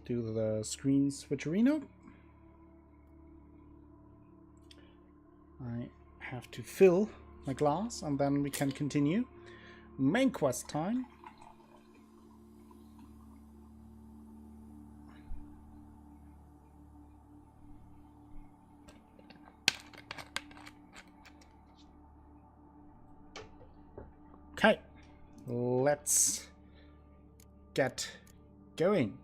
do the screen switcherino. I have to fill my glass and then we can continue. Main quest time. Okay, let's get going.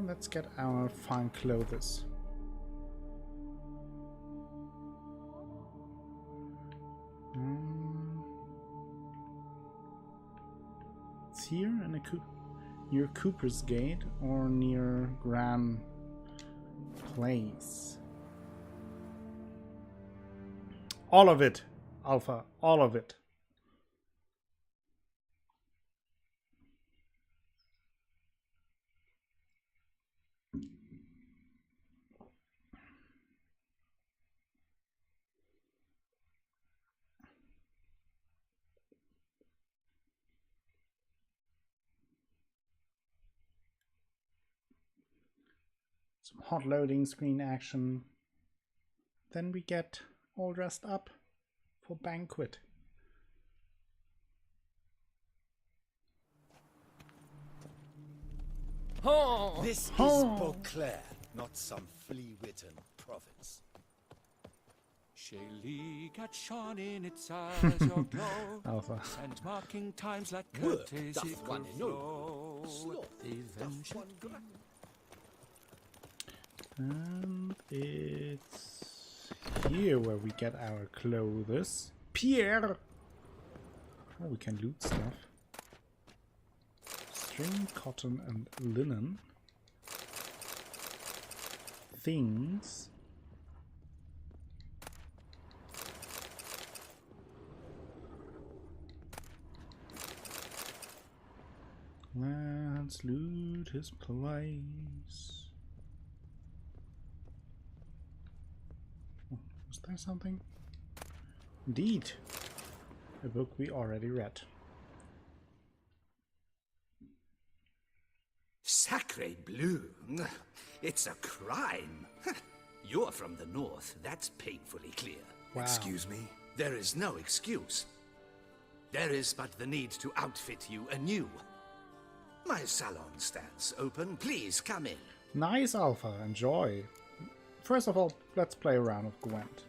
Let's get our fine clothes. It's here in near Cooper's Gate or near Grand Place. All of it, Alpha, all of it. Some hot loading screen action. Then we get all dressed up for banquet. Oh, this is Beauclair, not some flea-witten province. Shaylee got shone in its eyes your glow, Alpha. and marking times like Work curtains doth it one could know, flow. sloth Even doth one grant. And it's here where we get our clothes. Pierre! Oh, we can loot stuff. String, cotton, and linen. Things. Let's loot his place. Was there something? Indeed. A book we already read. Sacre bleu! It's a crime! You're from the north, that's painfully clear. Wow. Excuse me? There is no excuse. There is but the need to outfit you anew. My salon stands open, please come in. Nice, Alpha, enjoy. First of all, let's play a round of Gwent.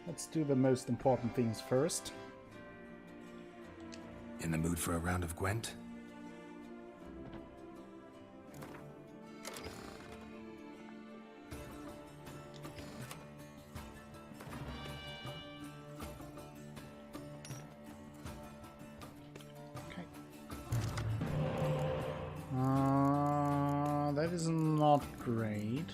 Let's do the most important things first. In the mood for a round of Gwent? Okay. That is not great.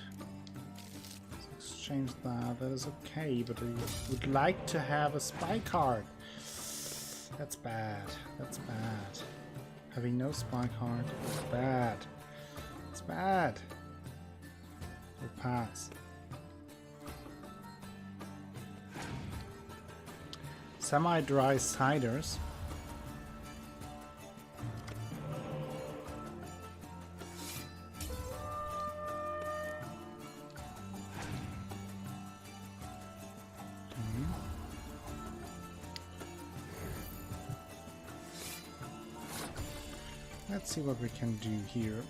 Let's exchange that. That is okay, but I would like to have a spy card. That's bad. That's bad. Having no spy card is bad. It's bad. We'll pass. Semi-dry ciders. Let's see what we can do here.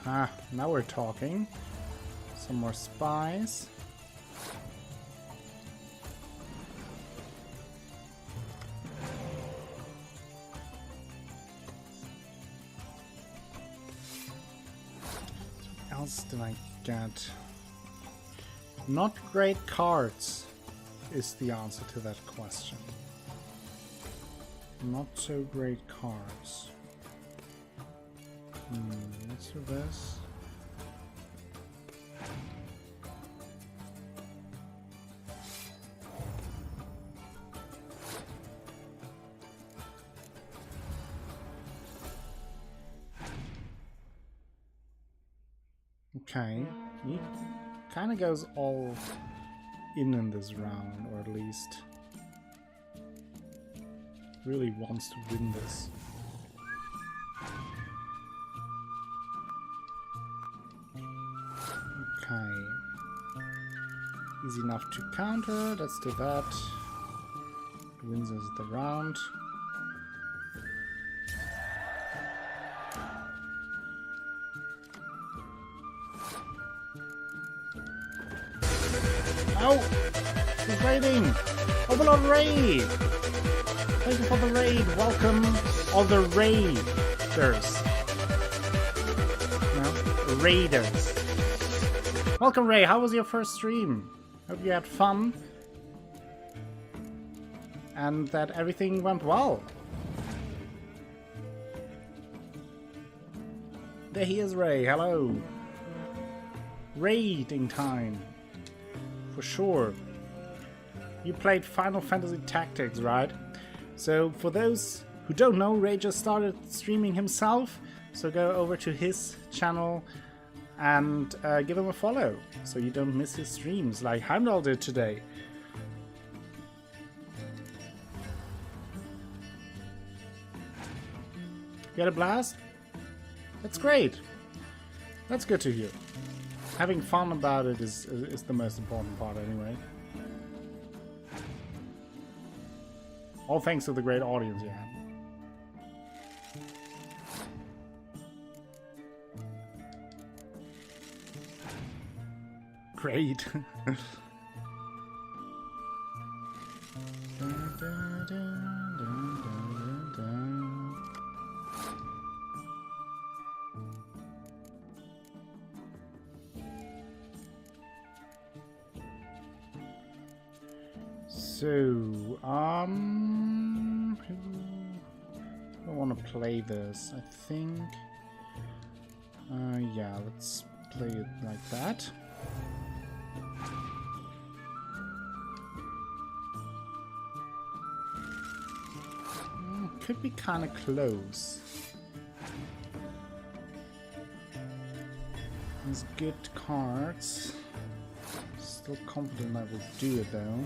Aha, now we're talking. Some more spies. What else did I get? Not great cards is the answer to that question. Not so great cards. Let's do this. Okay, he kind of goes all in this round, or at least really wants to win this. Okay, easy enough to counter. Let's do that. Wins us the round. Oh! He's raiding! Overlord Raid! Thank you for the raid! Welcome, all the raiders. No? Raiders. Welcome, Ray! How was your first stream? Hope you had fun. And that everything went well. There he is, Ray. Hello. Raiding time. For sure. You played Final Fantasy Tactics, right? So for those who don't know, Ray just started streaming himself. So go over to his channel and give him a follow so you don't miss his streams like Heimdall did today. You had a blast? That's great. That's good to hear. Having fun about it is the most important part anyway. All thanks to the great audience you had. Great. So, I want to play this. I think, yeah, let's play it like that. Could be kind of close. These good cards. Still confident I will do it though.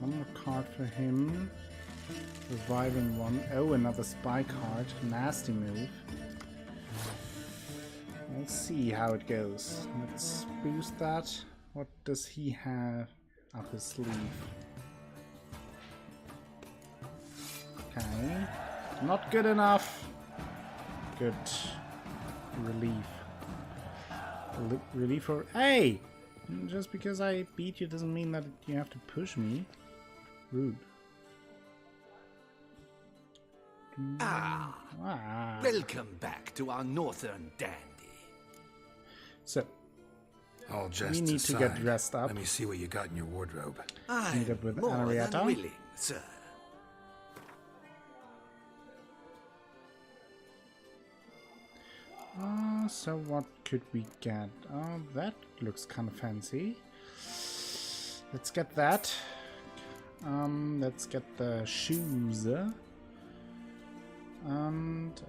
One more card for him. Reviving one. Oh, another spy card. Nasty move. We'll see how it goes. Let's boost that. What does he have up his sleeve? Okay. Not good enough. Good. Relief. Relief for... Hey! Just because I beat you doesn't mean that you have to push me. Rude. Ah! Welcome back to our northern dandy. So, All just we need to get dressed up. Let me see what you got in your wardrobe. I'm Meet up with more than Henrietta. willing, sir. So what could we get? That looks kind of fancy. Let's get that. Let's get the shoes. And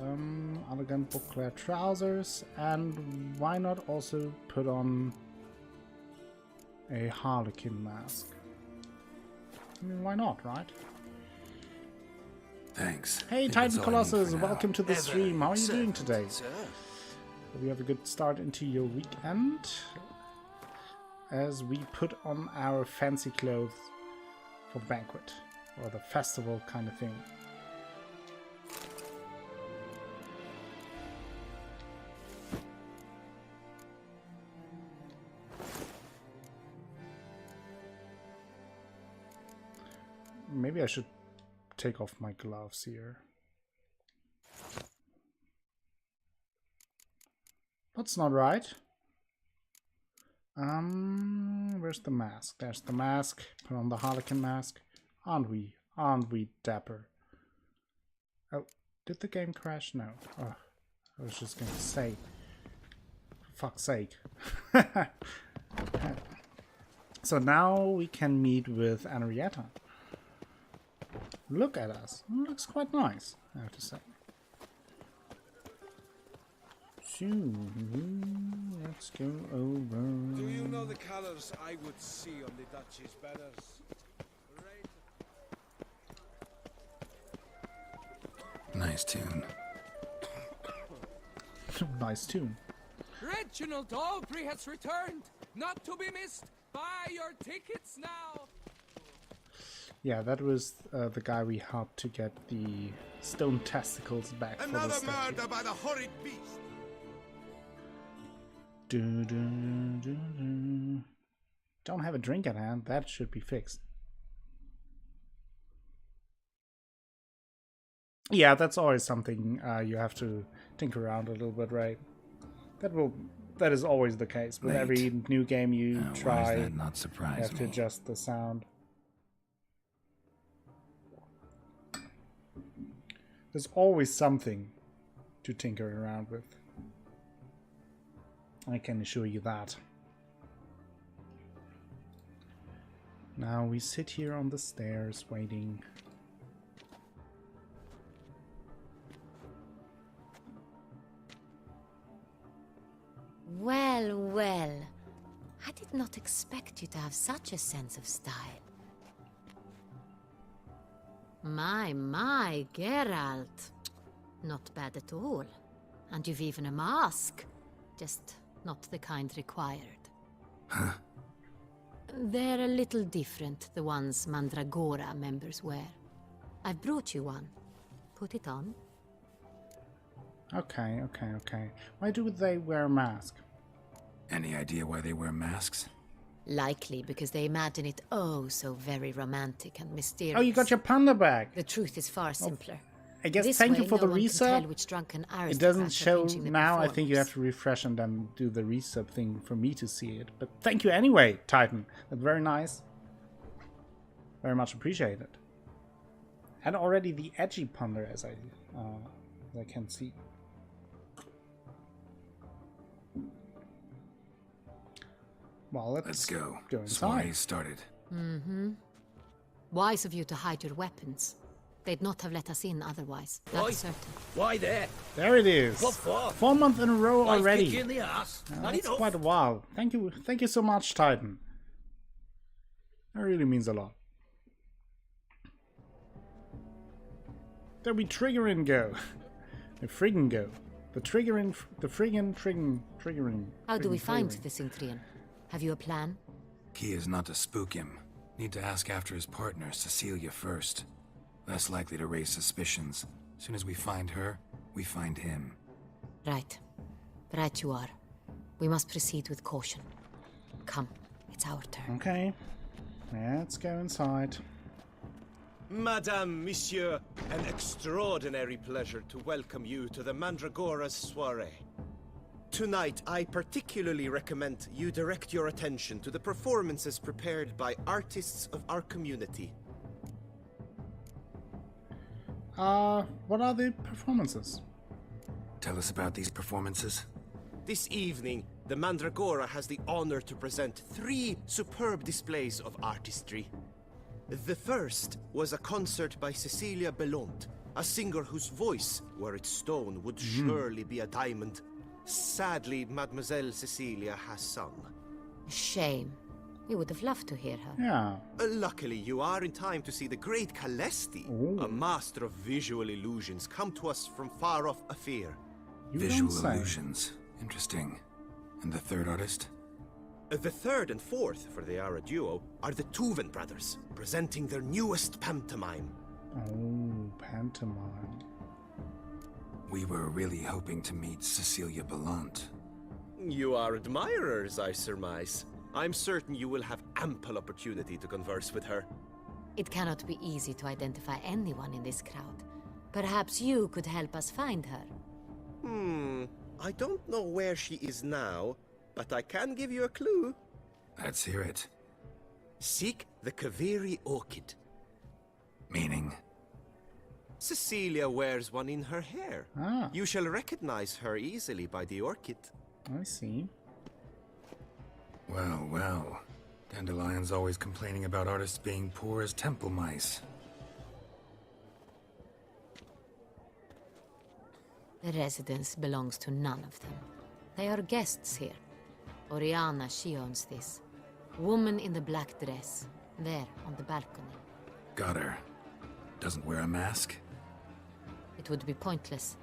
elegant booklet trousers. And why not also put on a harlequin mask? I mean, why not, right? Thanks. Hey, Think Titan that's all I need Colossus, for now. welcome to the Ever stream. How are you doing servant, today? sir. Hope you have a good start into your weekend as we put on our fancy clothes for banquet or the festival kind of thing. Maybe I should take off my gloves here. That's not right. Where's the mask? There's the mask. Put on the harlequin mask. Aren't we dapper? Oh, did the game crash? No. Oh, I was just gonna say. For fuck's sake. So now we can meet with Henrietta. Look at us. Looks quite nice, I have to say. So, let's go over. Do you know the colors I would see on the Duchy's banners? Red. Nice tune. Nice tune. Reginald Aubrey has returned, not to be missed. Buy your tickets now. Yeah, that was the guy we helped to get the stone testicles back for the Another statue. murder by the horrid beast. Don't have a drink at hand. That should be fixed. Yeah, that's always something you have to tinker around a little bit, right? That is always the case with Late. every new game you Why try. does that not You surprise have to me? adjust the sound. There's always something to tinker around with. I can assure you that. Now we sit here on the stairs waiting. Well, well. I did not expect you to have such a sense of style. My, Geralt. Not bad at all. And you've even a mask. Just not the kind required. Huh? They're a little different, the ones Mandragora members wear. I've brought you one. Put it on. Okay. Why do they wear a mask? Any idea why they wear masks? Likely because they imagine it oh so very romantic and mysterious. Oh, you got your panda back. The truth is far simpler. I guess This thank you way, for no the one can tell resub. which drunken It aristocrats doesn't are show pinching the now. I think you have performers. to refresh and then do the resub thing for me to see it. But thank you anyway, Titan. That's very nice. Very much appreciated. And already the edgy ponder as I can see. Well, Let's go. inside. Soiree started. Wise of you to hide your weapons. They'd not have let us in otherwise. That's certain. Why there? There it is. What for? 4 months in a row Life already. kick you in the ass. Not That's enough. quite a while. Thank you so much, Titan. That really means a lot. There we triggering go. The friggin' go. The triggering, triggering. How do we find triggering. the Cintrian? Have you a plan? Key is not to spook him. Need to ask after his partner, Cecilia, first. Less likely to raise suspicions. Soon as we find her, we find him. Right. Right you are. We must proceed with caution. Come, it's our turn. Okay. Let's go inside. Madame, Monsieur, an extraordinary pleasure to welcome you to the Mandragora's soiree. Tonight, I particularly recommend you direct your attention to the performances prepared by artists of our community. What are the performances? Tell us about these performances. This evening, the Mandragora has the honor to present 3 superb displays of artistry. The first was a concert by Cecilia Belont, a singer whose voice, were it stone, would surely be a diamond. Sadly, Mademoiselle Cecilia has sung. Shame. We would have loved to hear her. Yeah. Luckily, you are in time to see the great Calesti, a master of visual illusions, come to us from far off Afir. You Visual don't say. illusions. Interesting. And the third artist? The third and fourth, for they are a duo, are the Tuven brothers, presenting their newest pantomime. Oh, pantomime. We were really hoping to meet Cecilia Bellant. You are admirers, I surmise. I'm certain you will have ample opportunity to converse with her. It cannot be easy to identify anyone in this crowd. Perhaps you could help us find her. I don't know where she is now, but I can give you a clue. Let's hear it. Seek the Kaviri orchid. Meaning? Cecilia wears one in her hair. Ah. You shall recognize her easily by the orchid. I see. Well, well. Dandelion's always complaining about artists being poor as temple mice. The residence belongs to none of them. They are guests here. Oriana, she owns this. Woman in the black dress. There, on the balcony. Got her. Doesn't wear a mask? It would be pointless.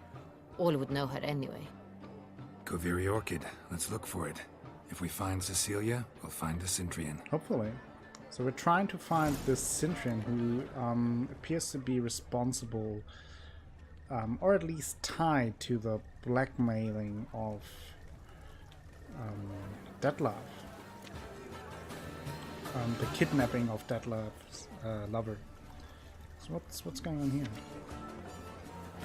All would know her anyway. Koviri Orchid. Let's look for it. If we find Cecilia, we'll find the Cintrian. Hopefully. So we're trying to find this Cintrian who appears to be responsible, or at least tied to the blackmailing of Detlef. The kidnapping of Detlef's lover. So what's going on here?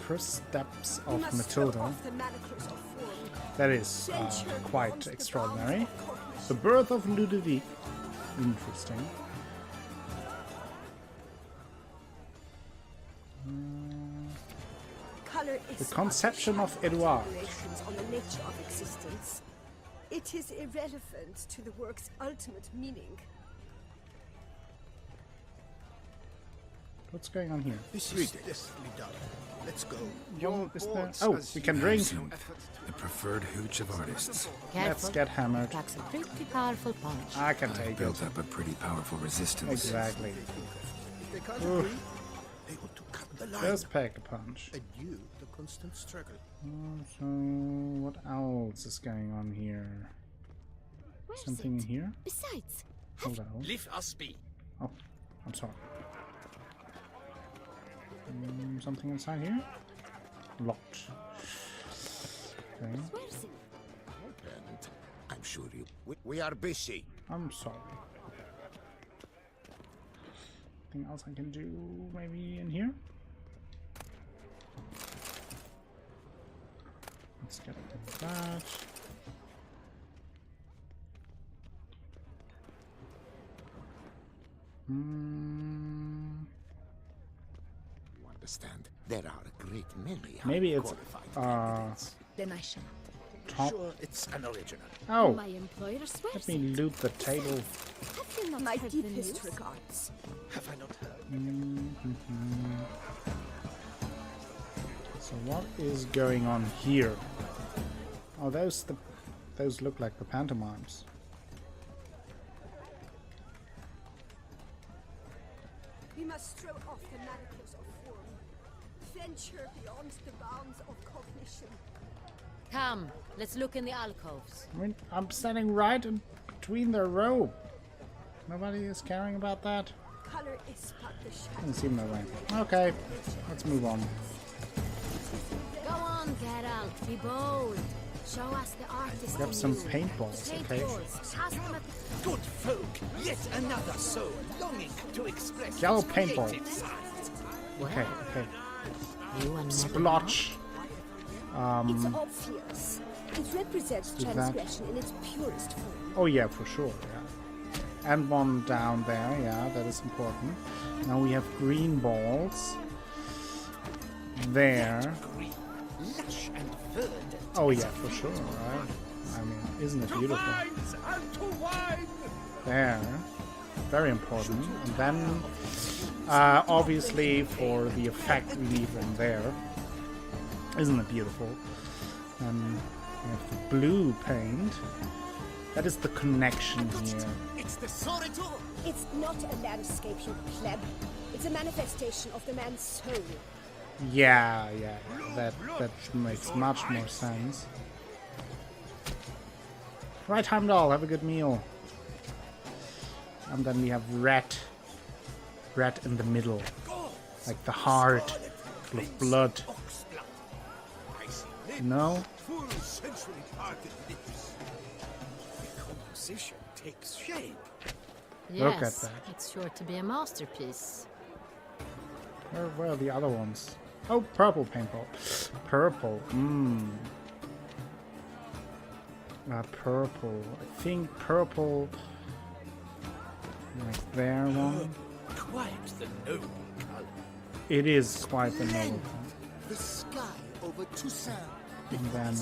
First steps of Matilda. That is quite extraordinary. The birth of Ludovic. Interesting. The conception of Edouard. On the nature of existence. It is irrelevant to the work's ultimate meaning. What's going on here? This is deftly done. Let's go. Is there... Oh, we can drink. Handsome. The preferred hooch of artists. Careful. Let's get hammered. Packs a pretty powerful punch. I can I've take it. built up a pretty powerful resistance. Exactly. If they can't Oof. agree, they ought to cut the line. There's pack a punch. Adieu the constant struggle. So what else is going on here? Something in here? Besides, Hold on. Leave us be. Oh, I'm sorry. Something inside here? Locked. Okay. And I'm sure you. We are busy. I'm sorry. Anything else I can do? Maybe in here? Let's get that. You understand? There are a great many. Maybe it's then I shall. top. Sure, it's an original. Oh, My employer swears. let me loot the table. Have you not My heard deepest regards. Have I not heard? So what is going on here? Oh, those look like the pantomimes. We must throw off the manacles of form. Venture beyond the bounds of cognition. Come, let's look in the alcoves. I mean, I'm standing right in between their robe. Nobody is caring about that. Color is but the shadow. Doesn't seem that way. Okay, let's move on. Go on, Geralt, be bold. Show us the artist. Grab in some you. paintballs, Take okay? yours. Cast them at Good folk, yet another soul longing to express Yellow its paintball. creative side. Okay, okay. you and Splotch. It's obvious. It represents do that. transgression in its purest form. Oh yeah, for sure, yeah. And one down there, yeah, that is important. Now we have green balls. There. Green, lush and verdant. Oh yeah, for sure, right? I mean, isn't it beautiful? Wines and to wine! There. Very important. And then, obviously, for the effect, we leave them there. Isn't it beautiful? And we have the blue paint. That is the connection here. It's the Soritor! It's not a landscape, you pleb. It's a manifestation of the man's soul. Yeah, that makes much more sense. Right, Heimdall, have a good meal. And then we have red in the middle, like the heart, full of blood. No? Full sensually parted lips. The composition takes shape. Look at Yes, that. it's sure to be a masterpiece. Where are the other ones? Oh, purple paintball. Purple. Purple. I think purple. Like there one. Quite the noble color. It is quite the noble. The sky over Toussaint. And then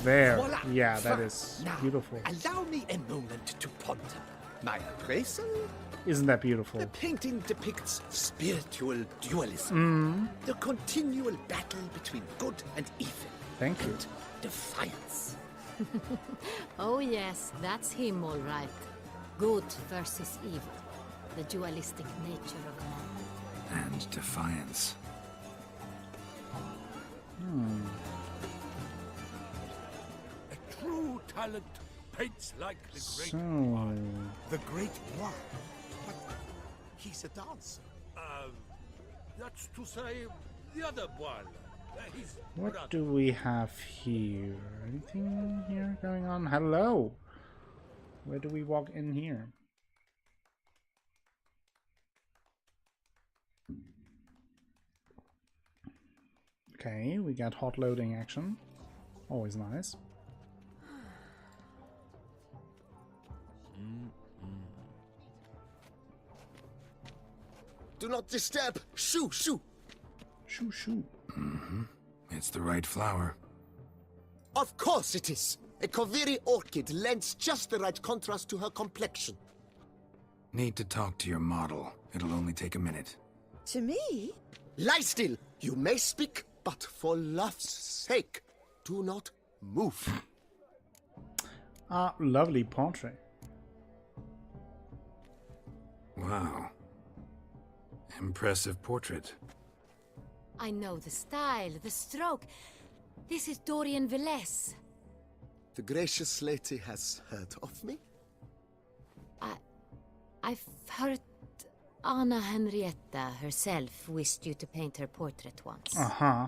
there. Voila. Yeah, that is Now, beautiful. allow me a moment to ponder. My appraisal Isn't that beautiful? The painting depicts spiritual dualism. The continual battle between good and evil. Thank you. And defiance. Oh yes, that's him all right. Good versus evil. The dualistic nature of man. And defiance. A true talent paints like the great So, one. The great one? But he's a dancer. That's to say, the other one. He's what do we have here? Anything here going on? Hello. Where do we walk in here? Okay, we got hot loading action. Always nice. Do not disturb! Shoo, shoo! Shoo shoo. It's the right flower. Of course it is! A Koviri orchid lends just the right contrast to her complexion. Need to talk to your model. It'll only take a minute. To me? Lie still! You may speak, but for love's sake, do not move. Ah, lovely portrait. Wow. Impressive portrait. I know the style, the stroke. This is Dorian Velez. The gracious lady has heard of me? I've heard Anna Henrietta herself wished you to paint her portrait once. Uh-huh.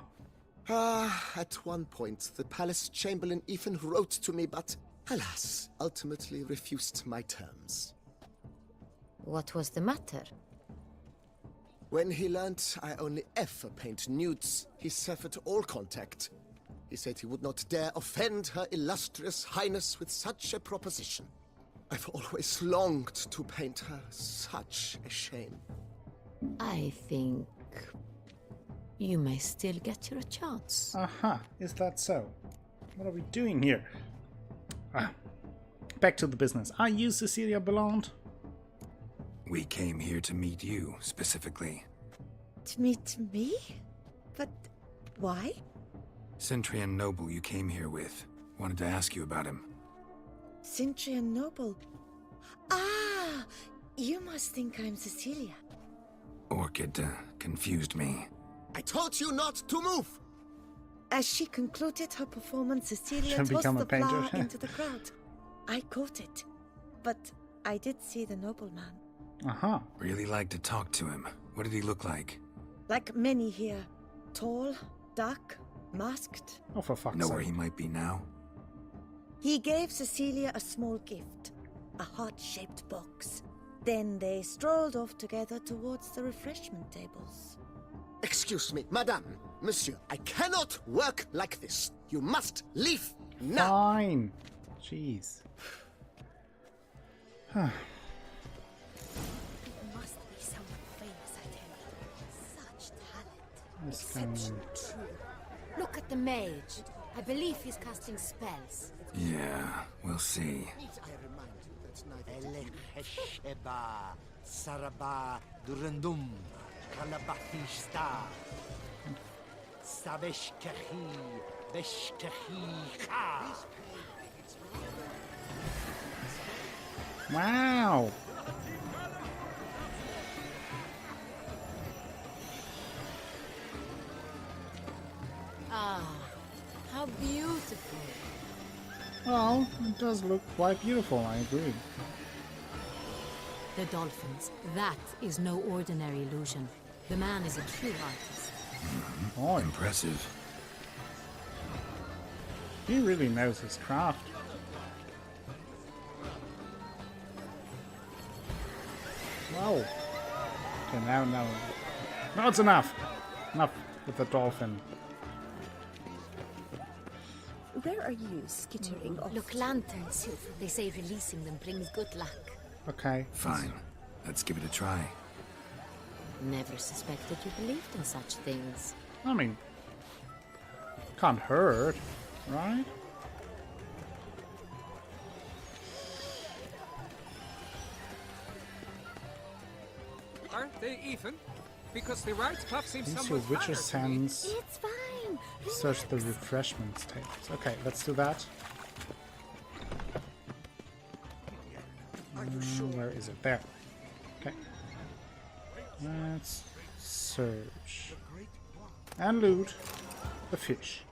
At one point, the palace chamberlain even wrote to me, but alas, ultimately refused my terms. What was the matter? When he learnt I only ever paint nudes, he severed all contact. He said he would not dare offend her illustrious highness with such a proposition. I've always longed to paint her. Such a shame. I think you may still get your chance. Aha, is that so? What are we doing here? Back to the business. Are you Cecilia Belland? We came here to meet you, specifically. To meet me? But why? Centrian noble you came here with. Wanted to ask you about him. Cintrian Noble. Ah! You must think I'm Cecilia. Orchid confused me. I told you not to move! As she concluded her performance, Cecilia Should tossed become a the painter. flower into the crowd. I caught it. But I did see the nobleman. Uh-huh. Really like to talk to him. What did he look like? Like many here. Tall, dark, masked. Oh, for fuck's Know sake. where he might be now? He gave Cecilia a small gift. A heart-shaped box. Then they strolled off together towards the refreshment tables. Excuse me, madame, monsieur, I cannot work like this. You must leave now! Fine. Jeez. It must be someone famous, I tell you. Such talent. What's going on? Exceptional, true. Look at the mage. I believe he's casting spells. Yeah, we'll see. I remind you that neither Elechesheba, Saraba, Durandum, Kalabafista, Sabeshkehi, Beshkehi, Ha. Wow. Ah, how beautiful. Well, it does look quite beautiful, I agree. The dolphins. That is no ordinary illusion. The man is a true artist. Oh, Impressive. he really knows his craft. Wow. Okay, now. No, it's enough. Enough with the dolphin. Where are you skittering off? Look, lanterns. They say releasing them brings good luck. Okay. Fine. Let's give it a try. Never suspected you believed in such things. I mean, can't hurt, right? Stay even, because the right cuff seems Use your somewhat witcher's finer to me. hands. It's fine. Search the refreshments tables. Okay, let's do that. Where is it? There. Okay. Let's search. And loot the fish.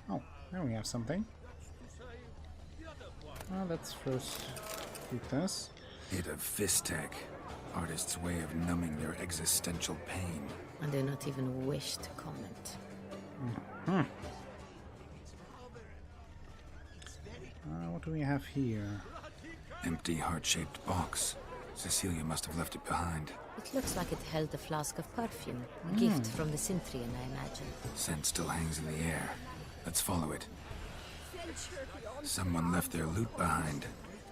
Oh, there we have something. Well, let's first eat this. Hit of Fistek, artist's way of numbing their existential pain. I do not even wish to comment. What do we have here? Empty heart-shaped box. Cecilia must have left it behind. It looks like it held a flask of perfume. A gift from the Cintrian, I imagine. Scent still hangs in the air. Let's follow it. Someone left their loot behind.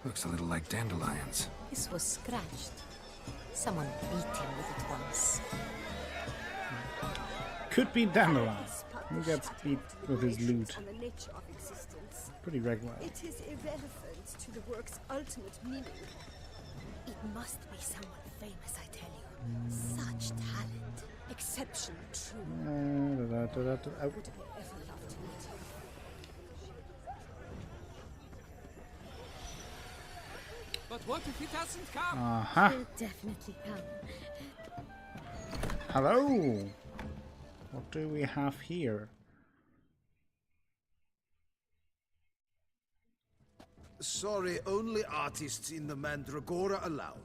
Looks a little like dandelions. This was scratched. Someone beat him with it once. Could be Dandelion. Who gets beat with his loot On the nature of existence. pretty regularly. It is irrelevant to the work's ultimate meaning. It must be someone famous, I tell you. Such talent. Exception true. Would have ever loved to meet him. But what if he doesn't come? Aha! He'll definitely come. Hello! What do we have here? Sorry, only artists in the Mandragora allowed.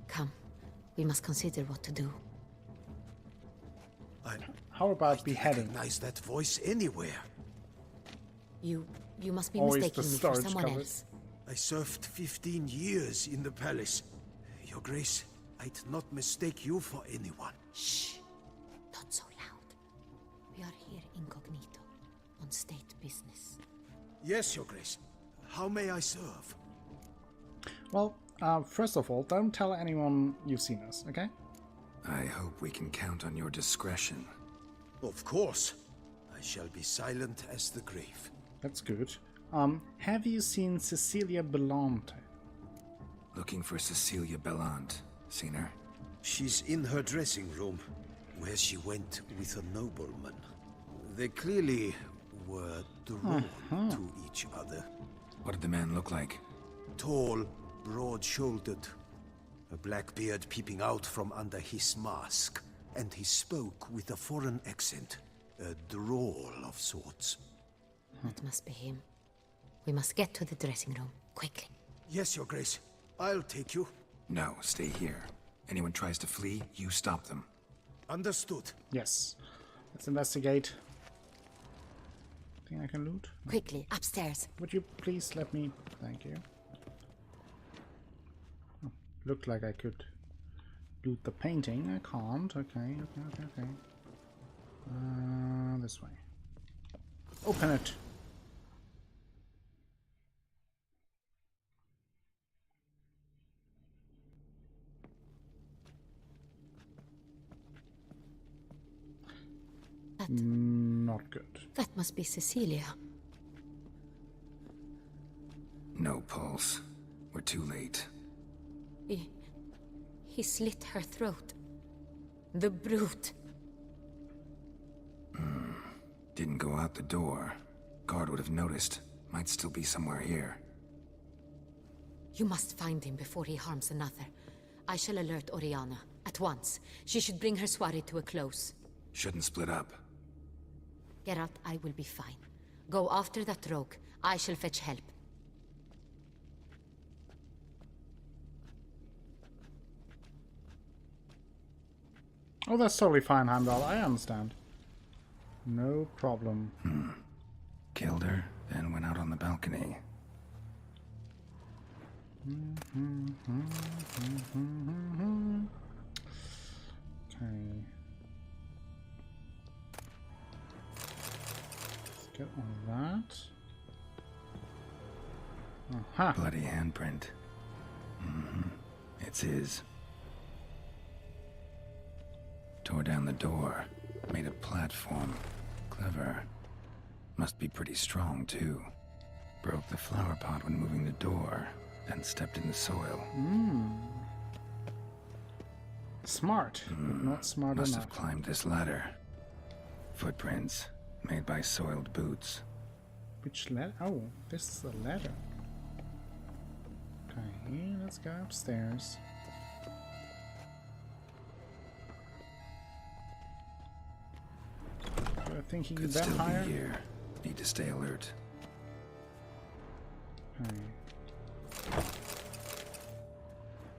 Come, we must consider what to do. How about beheading? Recognize that voice anywhere. You must be Always mistaking the me for storage someone cupboard. else. I served 15 years in the palace. Your Grace, I'd not mistake you for anyone. Shh! Not so loud. We are here incognito, on state business. Yes, Your Grace. How may I serve? Well, first of all, don't tell anyone you've seen us, okay? I hope we can count on your discretion. Of course. I shall be silent as the grave. That's good. Have you seen Cecilia Belante? Looking for Cecilia Bellant. Seen her? She's in her dressing room, where she went with a nobleman. They clearly were drawn to each other. What did the man look like? Tall, broad-shouldered, a black beard peeping out from under his mask, and he spoke with a foreign accent, a drawl of sorts. That must be him. We must get to the dressing room, quickly. Yes, Your Grace. I'll take you. No, stay here. Anyone tries to flee, you stop them. Understood. Yes. Let's investigate. Think I can loot? Quickly, upstairs. Would you please let me... Thank you. Oh, looked like I could loot the painting. I can't. Okay. This way. Open it! Not good. That must be Cecilia. No pulse. We're too late. He slit her throat. The brute. Didn't go out the door. Guard would have noticed. Might still be somewhere here. You must find him before he harms another. I shall alert Oriana at once. She should bring her soirée to a close. Shouldn't split up. Geralt, I will be fine. Go after that rogue. I shall fetch help. Oh, that's totally fine, Heimdall. I understand. No problem. Killed her, then went out on the balcony. Okay. Let's get all that. Aha! Bloody handprint. It's his. Tore down the door. Made a platform. Clever. Must be pretty strong, too. Broke the flower pot when moving the door, then stepped in the soil. Smart, but not smart Must enough. have climbed this ladder. Footprints made by soiled boots. Which ladder? Oh, this is the ladder. Okay, let's go upstairs. You're thinking Could vampire? still be here. Need to stay alert. Okay.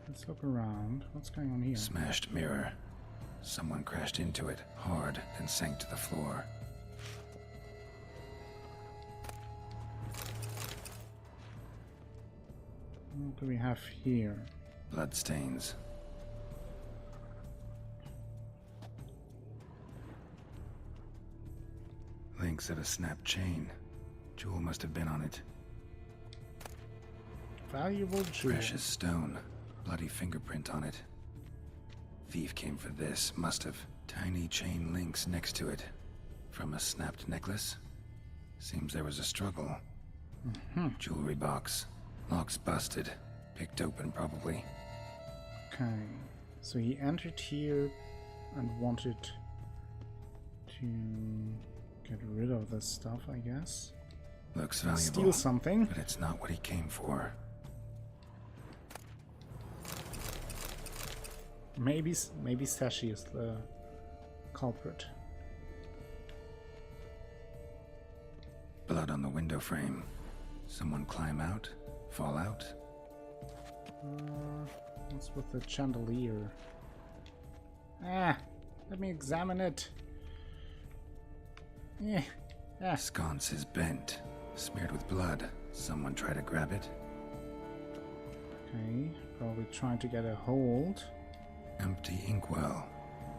Let's look around. What's going on here? Smashed mirror. Someone crashed into it hard, then sank to the floor. What do we have here? Bloodstains. Links of a snapped chain. Jewel must have been on it. Valuable jewel. Precious stone. Bloody fingerprint on it. Thief came for this. Must have. Tiny chain links next to it. From a snapped necklace? Seems there was a struggle. Jewelry box. Lock's busted. Picked open, probably. Okay. So he entered here and wanted to get rid of this stuff, I guess. Looks valuable. Steal something. But it's not what he came for. Maybe Sashi is the culprit. Blood on the window frame. Someone climb out? Fall out? What's with the chandelier? Let me examine it. Sconce is bent. Smeared with blood. Someone try to grab it? Okay, probably trying to get a hold. Empty inkwell.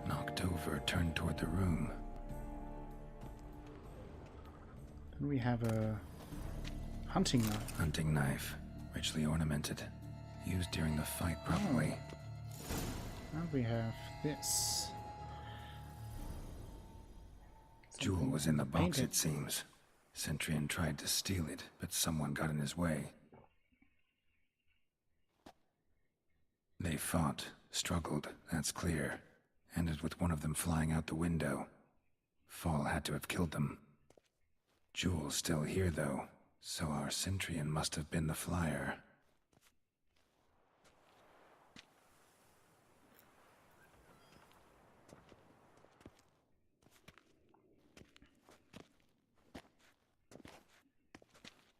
Knocked over, turned toward the room. Then we have a hunting knife. Hunting knife. Richly ornamented. Used during the fight, probably. And we have this. Jewel was in the box, painted. it seems. Centurion tried to steal it, but someone got in his way. They fought, struggled, that's clear. Ended with one of them flying out the window. Fall had to have killed them. Jewel's still here, though, so our Centurion must have been the flyer.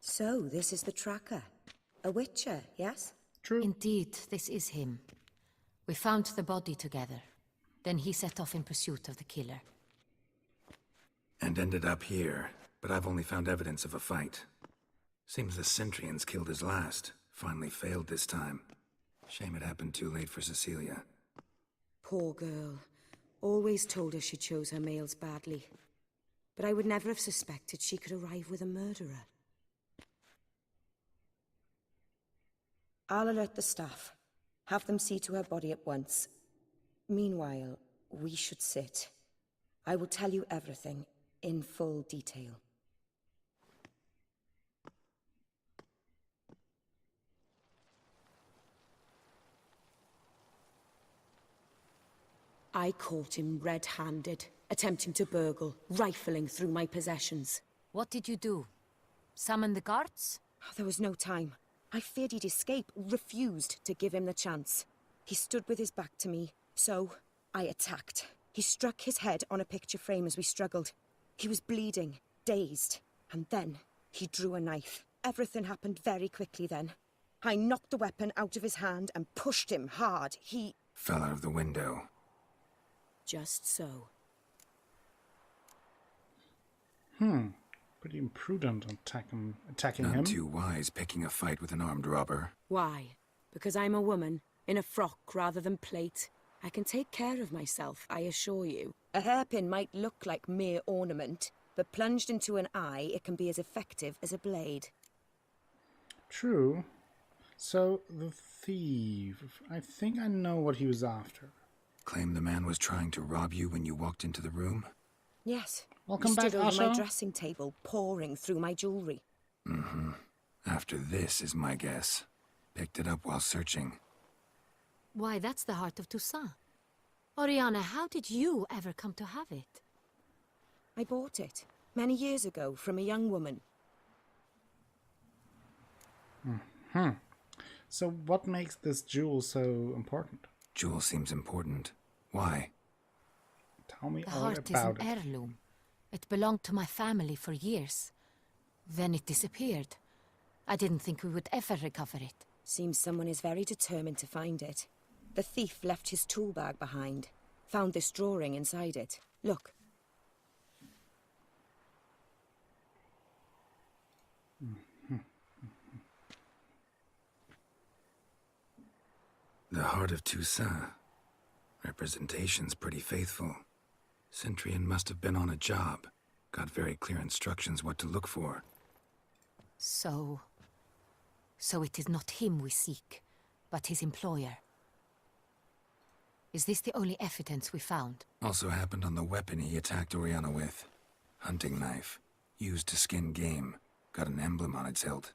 So, this is the tracker. A witcher, yes? True. Indeed, this is him. We found the body together. Then he set off in pursuit of the killer. And ended up here, but I've only found evidence of a fight. Seems the Centurions killed his last. Finally failed this time. Shame it happened too late for Cecilia. Poor girl. Always told her she chose her males badly. But I would never have suspected she could arrive with a murderer. I'll alert the staff. Have them see to her body at once. Meanwhile, we should sit. I will tell you everything, in full detail. I caught him red-handed, attempting to burgle, rifling through my possessions. What did you do? Summon the guards? There was no time. I feared he'd escape, refused to give him the chance. He stood with his back to me, so I attacked. He struck his head on a picture frame as we struggled. He was bleeding, dazed, and then he drew a knife. Everything happened very quickly then. I knocked the weapon out of his hand and pushed him hard. He... Fell out of the window. Just so. Pretty imprudent attacking Not him. too wise picking a fight with an armed robber. Why? Because I'm a woman, in a frock rather than plate. I can take care of myself, I assure you. A hairpin might look like mere ornament, but plunged into an eye, it can be as effective as a blade. True. So, the thief. I think I know what he was after. Claim the man was trying to rob you when you walked into the room? Yes. Welcome He back, stood over my Asha. dressing table, pouring through my jewelry. After this is my guess. Picked it up while searching. Why, that's the heart of Toussaint. Oriana, how did you ever come to have it? I bought it many years ago from a young woman. So what makes this jewel so important? Jewel seems important. Why? Tell me The all heart is an about it. heirloom. It belonged to my family for years. Then it disappeared. I didn't think we would ever recover it. Seems someone is very determined to find it. The thief left his tool bag behind. Found this drawing inside it. Look. The Heart of Toussaint. Representation's pretty faithful. Centurion must have been on a job. Got very clear instructions what to look for. So it is not him we seek, but his employer. Is this the only evidence we found? Also happened on the weapon he attacked Oriana with. Hunting knife. Used to skin game. Got an emblem on its hilt.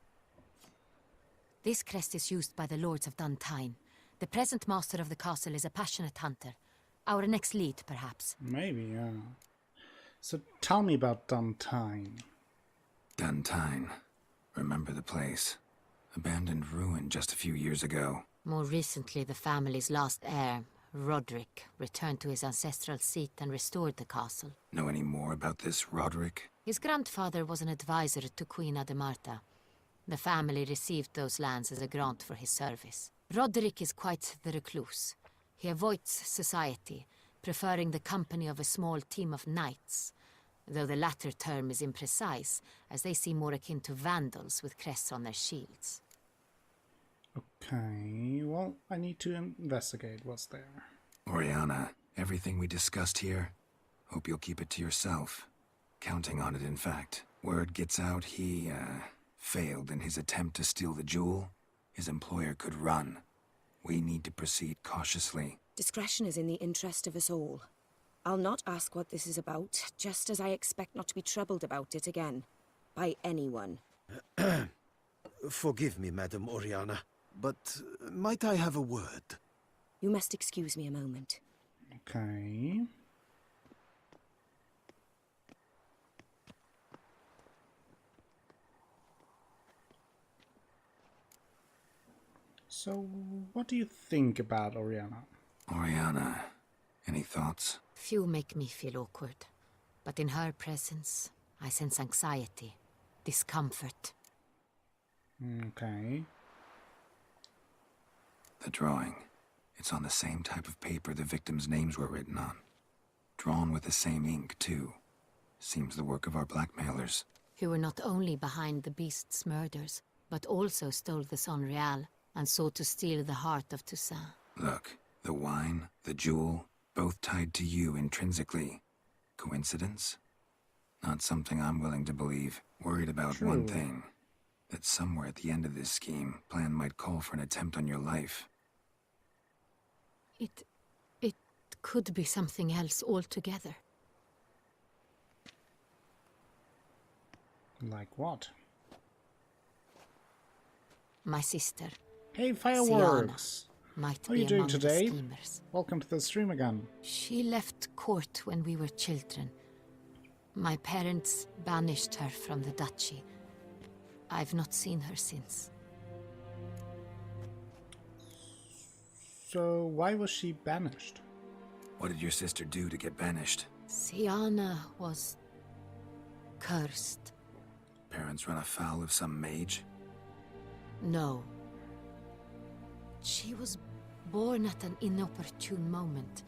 This crest is used by the Lords of Duntine. The present master of the castle is a passionate hunter. Our next lead, perhaps. Maybe, yeah. So tell me about Duntine. Duntine. Remember the place. Abandoned ruin just a few years ago. More recently, the family's last heir, Roderick, returned to his ancestral seat and restored the castle. Know any more about this Roderick? His grandfather was an advisor to Queen Ademarta. The family received those lands as a grant for his service. Roderick is quite the recluse. He avoids society, preferring the company of a small team of knights, though the latter term is imprecise, as they seem more akin to vandals with crests on their shields. Okay, well, I need to investigate what's there. Oriana, everything we discussed here, hope you'll keep it to yourself. Counting on it, in fact. Word gets out he, failed in his attempt to steal the jewel. His employer could run. We need to proceed cautiously. Discretion is in the interest of us all. I'll not ask what this is about, just as I expect not to be troubled about it again. By anyone. Forgive me, Madam Oriana, but might I have a word? You must excuse me a moment. Okay. So, what do you think about Oriana? Oriana, any thoughts? Few make me feel awkward, but in her presence, I sense anxiety, discomfort. Okay. The drawing. It's on the same type of paper the victims' names were written on. Drawn with the same ink, too. Seems the work of our blackmailers. Who were not only behind the beast's murders, but also stole the Son Real and sought to steal the heart of Toussaint. Look, the wine, the jewel, both tied to you intrinsically. Coincidence? Not something I'm willing to believe. Worried about one thing. That somewhere at the end of this scheme, plan might call for an attempt on your life. It could be something else altogether. Like what? My sister. Hey, fireworks! Might How are be you doing among the today? schemers. Welcome to the stream again. She left court when we were children. My parents banished her from the duchy. I've not seen her since. So, why was she banished? What did your sister do to get banished? Siana was cursed. Parents run afoul of some mage? No. She was born at an inopportune moment.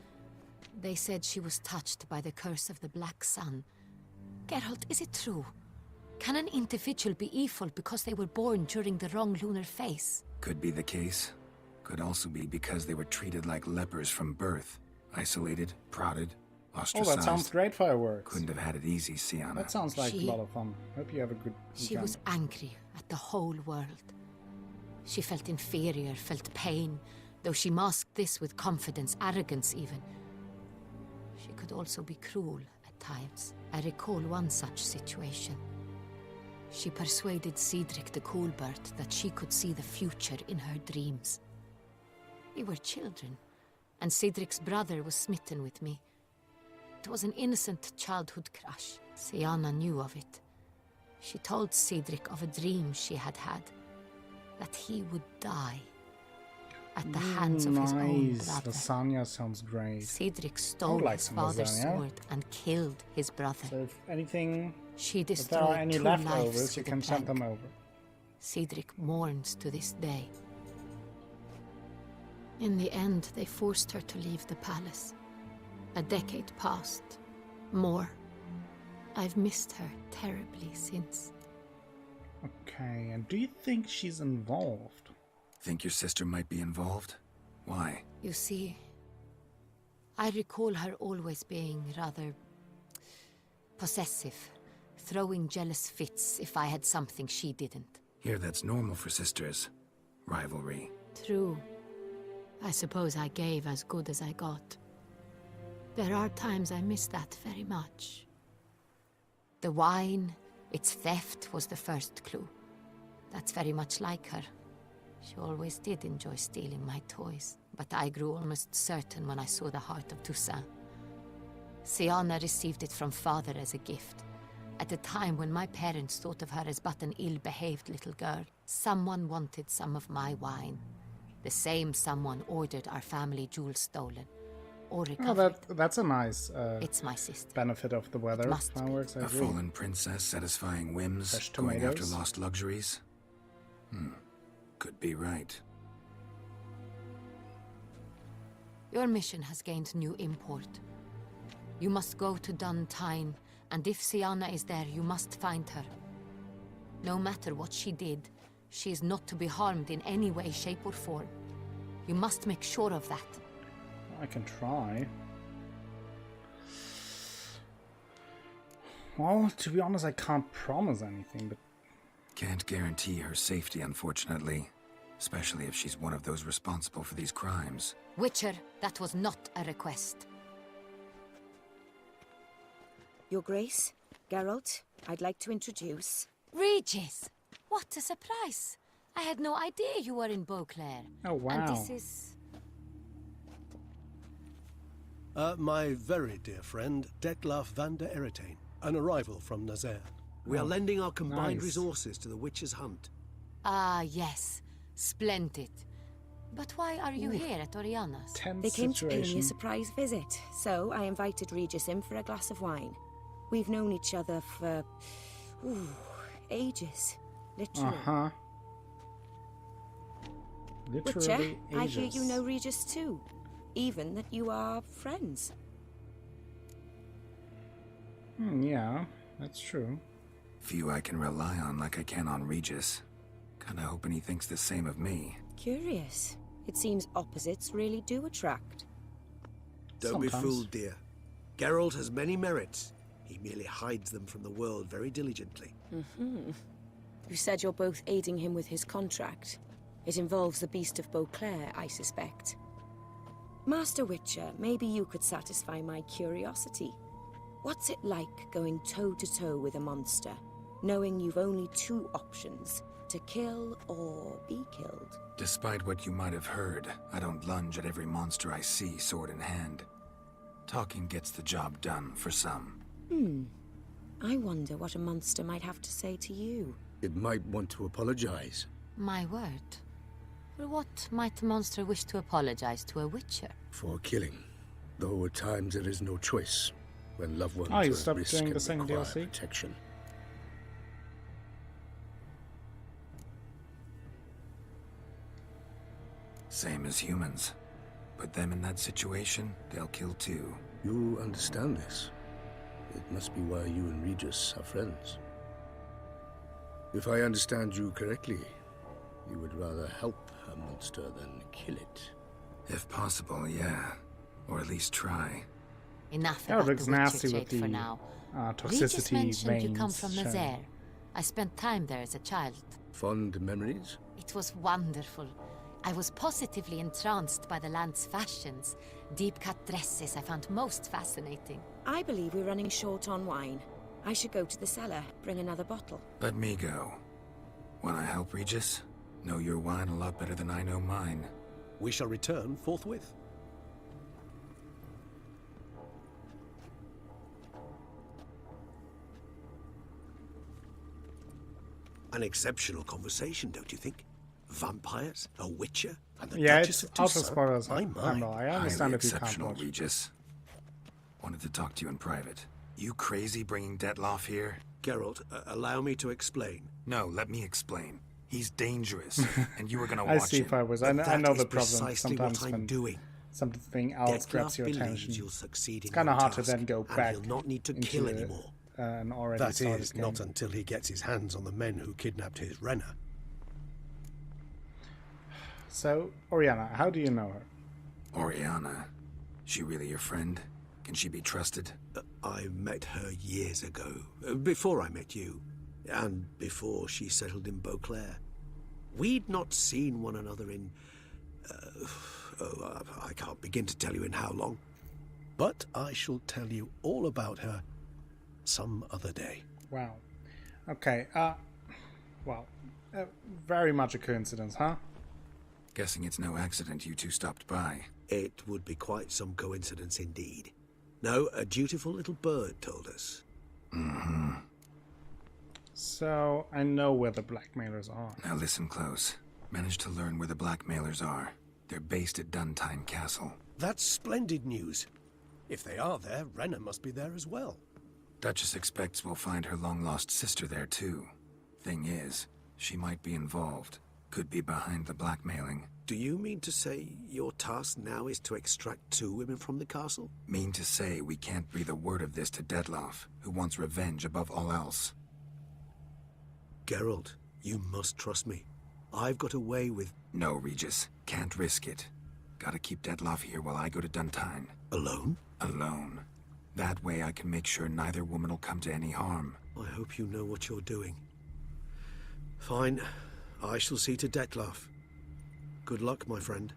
They said she was touched by the curse of the Black Sun. Geralt, is it true? Can an individual be evil because they were born during the wrong lunar phase? Could be the case. Could also be because they were treated like lepers from birth. Isolated, prodded, Oh, ostracized. that sounds great, fireworks. Couldn't have had it easy, Siana. That sounds like a lot of fun. Hope you have a good She weekend. was angry at the whole world. She felt inferior, felt pain, though she masked this with confidence, arrogance even. She could also be cruel at times. I recall one such situation. She persuaded Cedric the Coolbird that she could see the future in her dreams. We were children, and Cedric's brother was smitten with me. It was an innocent childhood crush. Sienna knew of it. She told Cedric of a dream she had had, that he would die at the hands of his own brother. Lasagna sounds great. Cedric stole like his some father's lasagna. sword and killed his brother. So if anything, She if there destroyed are any 2 lives leftovers, you with a can send plank. them over. Cedric mourns to this day. In the end, they forced her to leave the palace. A decade passed. More. I've missed her terribly since. Okay, and do you think she's involved? Think your sister might be involved? Why? You see, I recall her always being rather possessive, throwing jealous fits if I had something she didn't. Here, that's normal for sisters. Rivalry. True. I suppose I gave as good as I got. There are times I miss that very much. The wine, its theft, was the first clue. That's very much like her. She always did enjoy stealing my toys, but I grew almost certain when I saw the heart of Toussaint. Sienna received it from father as a gift. At a time when my parents thought of her as but an ill-behaved little girl, someone wanted some of my wine. The same someone ordered our family jewels stolen. Or recovered. Oh, that's a nice it's my sister. benefit of the weather. must be. Fireworks, I A agree. fallen princess satisfying whims, Fresh going after tomatoes. lost luxuries? Could be right. Your mission has gained new import. You must go to Duntine, and if Sienna is there, you must find her. No matter what she did, she is not to be harmed in any way, shape, or form. You must make sure of that. I can try. Well, to be honest, I can't promise anything, but Can't guarantee her safety, unfortunately. Especially if she's one of those responsible for these crimes. Witcher, that was not a request. Your Grace, Geralt, I'd like to introduce... Regis! What a surprise! I had no idea you were in Beauclair. Oh, wow. And this is... My very dear friend, Detlaf van der Eretain, an arrival from Nazaire. We are lending our combined nice. resources to the Witcher's hunt. Ah, yes. Splendid. But why are you here at Oriana's? tense They came to pay me situation. a surprise visit, so I invited Regis in for a glass of wine. We've known each other for... ages. Literally. Uh-huh. Witcher, Literally I hear you ages. know Regis too. Even that you are friends. Yeah, that's true. Few I can rely on like I can on Regis. Kinda hoping he thinks the same of me. Curious. It seems opposites really do attract. Don't be Sometimes. fooled, dear. Geralt has many merits. He merely hides them from the world very diligently. You said you're both aiding him with his contract. It involves the Beast of Beauclair, I suspect. Master Witcher, maybe you could satisfy my curiosity. What's it like going toe-to-toe with a monster, knowing you've only 2 options, to kill or be killed? Despite what you might have heard, I don't lunge at every monster I see sword in hand. Talking gets the job done for some. I wonder what a monster might have to say to you. It might want to apologize. My word. For what might a monster wish to apologize to a witcher? For killing. Though at times there is no choice when loved ones Oh, you are at stopped risk doing and the same require DLC? protection. Same as humans. Put them in that situation, they'll kill too. You understand this. It must be why you and Regis are friends. If I understand you correctly, you would rather help a monster than kill it. If possible, yeah. Or at least try. Enough Yeah, it about looks the witcher nasty with trade for the now. toxicity Regis mentioned you come veins from shown. Nazaire. I spent time there as a child. Fond memories? It was wonderful. I was positively entranced by the land's fashions. Deep-cut dresses I found most fascinating. I believe we're running short on wine. I should go to the cellar, bring another bottle. Let me go. Wanna help, Regis? Know your wine a lot better than I know mine. We shall return forthwith. An exceptional conversation, don't you think? Vampires, a witcher, and the Yeah, Duchess it's of out of Toussaint. spoilers. My, my. I understand Highly if you can't exceptional, watch. Regis. Wanted to talk to you in private. You crazy bringing Detloff here? Geralt, allow me to explain. No, let me explain. He's dangerous, and you were gonna I watch see him. fibers. I But know that the is problem. precisely Sometimes what I'm when doing. something else grabs Dettlaff your believes attention, you'll succeed in it's kind of your hard to task, then go and back he'll not need to into kill anymore. An already That started is, game. not until he gets his hands on the men who kidnapped his Renner. So, Oriana, how do you know her? Oriana? She really your friend? Can she be trusted? I met her years ago, before I met you, and before she settled in Beauclair. We'd not seen one another in... I can't begin to tell you in how long. But I shall tell you all about her some other day. Wow. Okay, well, very much a coincidence, huh? Guessing it's no accident you two stopped by. It would be quite some coincidence indeed. No, a dutiful little bird told us. Mm-hmm. So, I know where the blackmailers are. Now listen close. Managed to learn where the blackmailers are. They're based at Duntine Castle. That's splendid news. If they are there, Renner must be there as well. Duchess expects we'll find her long-lost sister there, too. Thing is, she might be involved. Could be behind the blackmailing. Do you mean to say your task now is to extract 2 women from the castle? Mean to say we can't breathe a word of this to Detloff, who wants revenge above all else. Geralt, you must trust me. I've got away with... No, Regis. Can't risk it. Gotta keep Detloff here while I go to Duntine. Alone? Alone. That way I can make sure neither woman will come to any harm. I hope you know what you're doing. Fine. I shall see to Detloff. Good luck, my friend.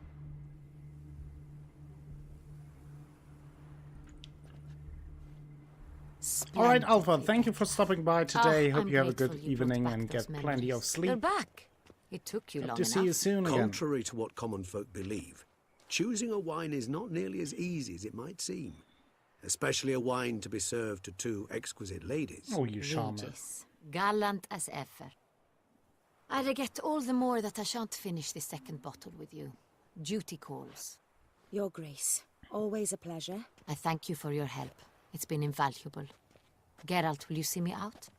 All right, Alpha, thank you for stopping by today. Hope I'm you have a grateful good you brought evening back and those get plenty of memories. sleep. You're back. It took you Hope long to enough. see you soon again. Contrary to what common folk believe, choosing a wine is not nearly as easy as it might seem. Especially a wine to be served to 2 exquisite ladies. Oh, you charmer. Regis, gallant as ever. I regret all the more that I shan't finish the second bottle with you. Duty calls. Your Grace, always a pleasure. I thank you for your help. It's been invaluable. Geralt, will you see me out?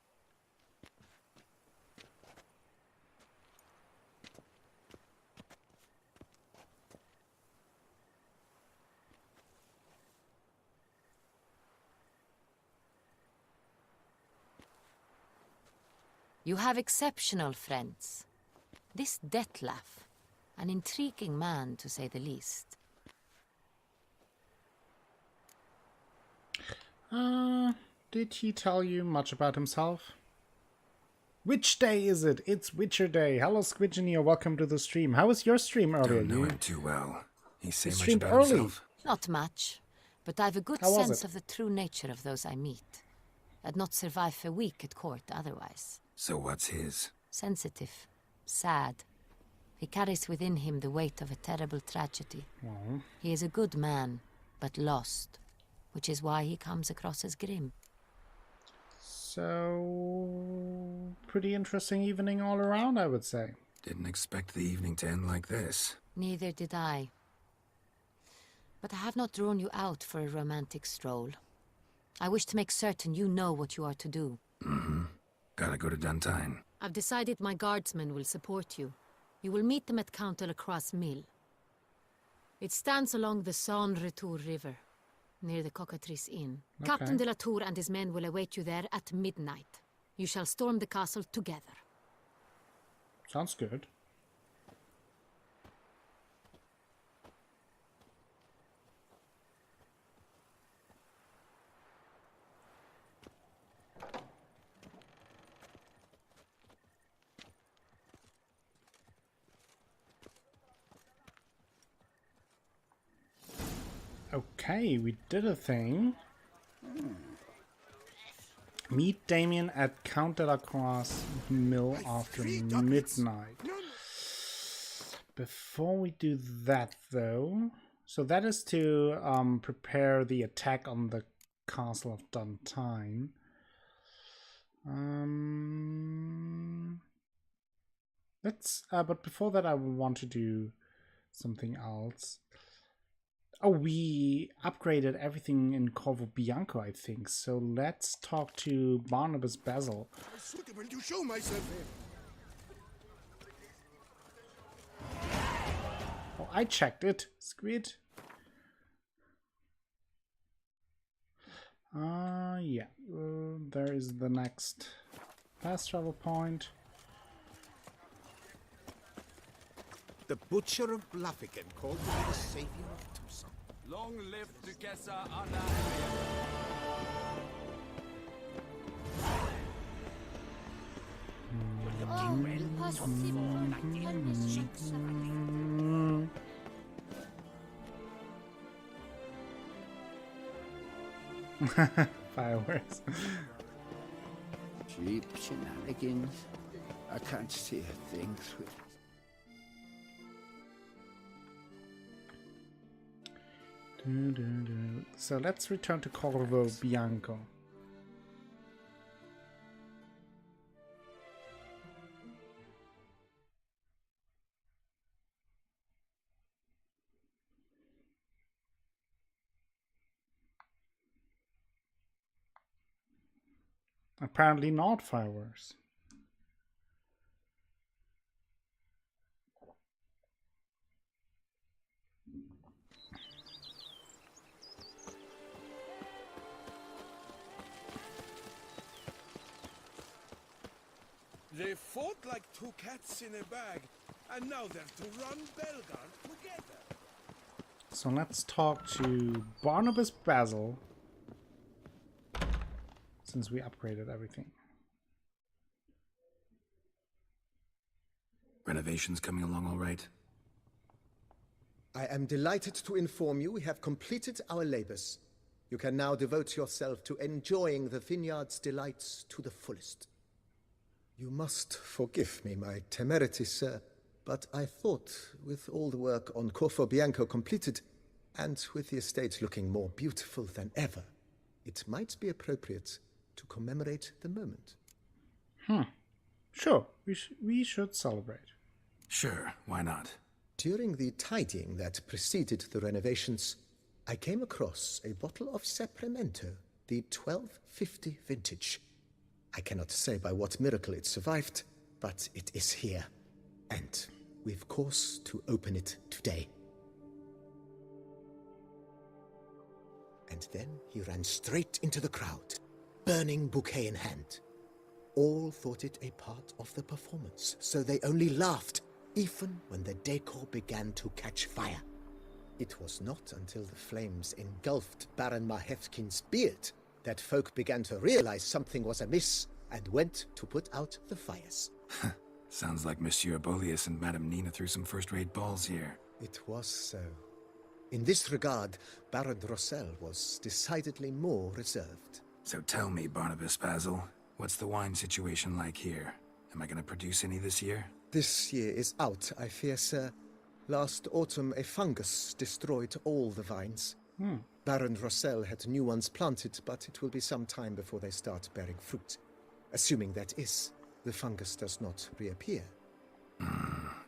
You have exceptional friends. This Detlaff, an intriguing man to say the least. Did he tell you much about himself? Which day is it? It's Witcher Day. Hello, Squidgeneer. Welcome to the stream. How was your stream earlier? Don't know him too well. He say You much streamed about early. himself? Not much, but I've a good How was sense it? of the true nature of those I meet. I'd not survive a week at court otherwise. So what's his? Sensitive, sad. He carries within him the weight of a terrible tragedy. Well, He is a good man, but lost, which is why he comes across as grim. so pretty interesting evening all around, I would say. Didn't expect the evening to end like this. Neither did I. But I have not drawn you out for a romantic stroll. I wish to make certain you know what you are to do. Mm-hmm. Gotta go to Duntine. I've decided my guardsmen will support you. You will meet them at Count Delacroix' mill. It stands along the Saône-Retour River, near the Cockatrice Inn. Okay. Captain de la Tour and his men will await you there at midnight. You shall storm the castle together. Sounds good. Okay, we did a thing. Meet Damien at Count Delacroix' mill after midnight. Before we do that, though, so that is to prepare the attack on the castle of Duntine. Let's, but before that I will want to do something else. Oh, we upgraded everything in Corvo Bianco, I think. So let's talk to Barnabas Basil. Suitable to show myself here. Oh, I checked it, Squid. Yeah. There is the next fast travel point. The Butcher of Bluffican called to be the savior of Tucson. Long live Duquesa Ana. Fireworks. Cheap shenanigans. I can't see a thing through. So let's return to Corvo Bianco. Apparently not fireworks. They fought like two cats in a bag, and now they're to run Belgar together. So let's talk to Barnabas Basil, since we upgraded everything. Renovations coming along all right? I am delighted to inform you we have completed our labors. You can now devote yourself to enjoying the vineyard's delights to the fullest. You must forgive me my temerity, sir, but I thought, with all the work on Corvo Bianco completed, and with the estate looking more beautiful than ever, it might be appropriate to commemorate the moment. Sure, we should celebrate. Sure, why not? During the tidying that preceded the renovations, I came across a bottle of Sapramento, the 1250 vintage. I cannot say by what miracle it survived, but it is here, and we've cause to open it today. And then he ran straight into the crowd, burning bouquet in hand. All thought it a part of the performance, so they only laughed, even when the decor began to catch fire. It was not until the flames engulfed Baron Mahevkin's beard that folk began to realize something was amiss and went to put out the fires. Sounds like Monsieur Bolius and Madame Nina threw some first-rate balls here. It was so. In this regard, Baron Rossel was decidedly more reserved. So tell me, Barnabas Basil, what's the wine situation like here? Am I going to produce any this year? This year is out, I fear, sir. Last autumn, a fungus destroyed all the vines. Baron Rossel had new ones planted, but it will be some time before they start bearing fruit. Assuming that is, the fungus does not reappear.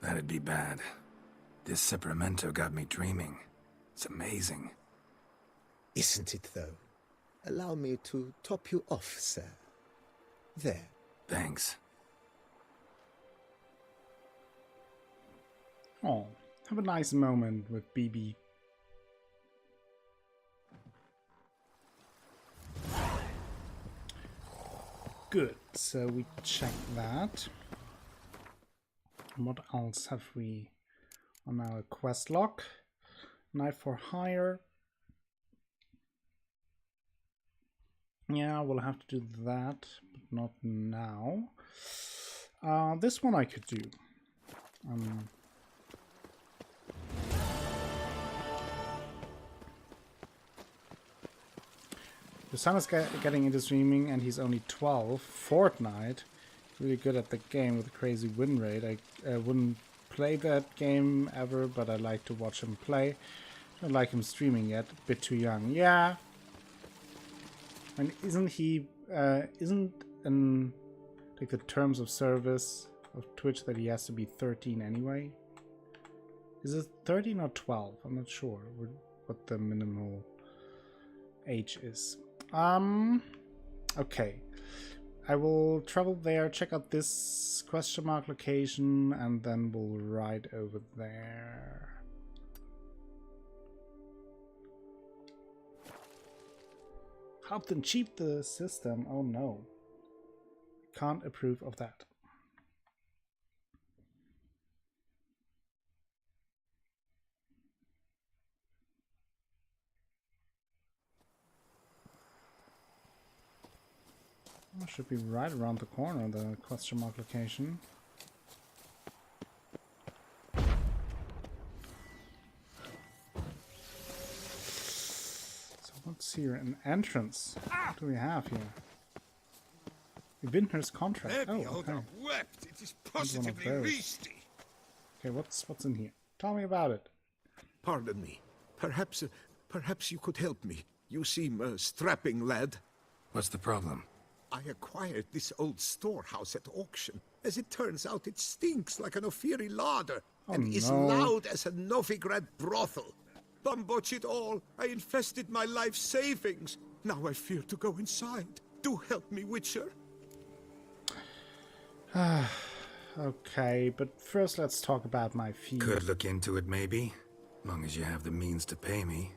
That'd be bad. This Sapramento got me dreaming. It's amazing. Isn't it, though? Allow me to top you off, sir. There. Thanks. Oh, have a nice moment with BB. Good, so we check that. What else have we on our quest log? Knife for hire. Yeah, we'll have to do that, but not now. This one I could do. The son is getting into streaming and he's only 12. Fortnite. Really good at the game with a crazy win rate. I wouldn't play that game ever, but I like to watch him play. Don't like him streaming yet. A bit too young. Yeah. And isn't he, like the terms of service of Twitch that he has to be 13 anyway. Is it 13 or 12? I'm not sure what the minimal age is. Okay. I will travel there, check out this question mark location, and then we'll ride over there. Helped and cheap the system. Oh no. Can't approve of that. Should be right around the corner, the question mark location. So what's here? An entrance. What do we have here? Vintner's contract. Oh, okay. Wept. It is positively risky. Okay, what's in here? Tell me about it. Pardon me. Perhaps you could help me. You seem a strapping lad. What's the problem? I acquired this old storehouse at auction. As it turns out, it stinks like an Ophiri larder and is loud as a Novigrad brothel. Bambotch it all, I infested my life savings. Now I fear to go inside. Do help me, Witcher. Okay, but first let's talk about my fee. Could look into it, maybe. Long as you have the means to pay me.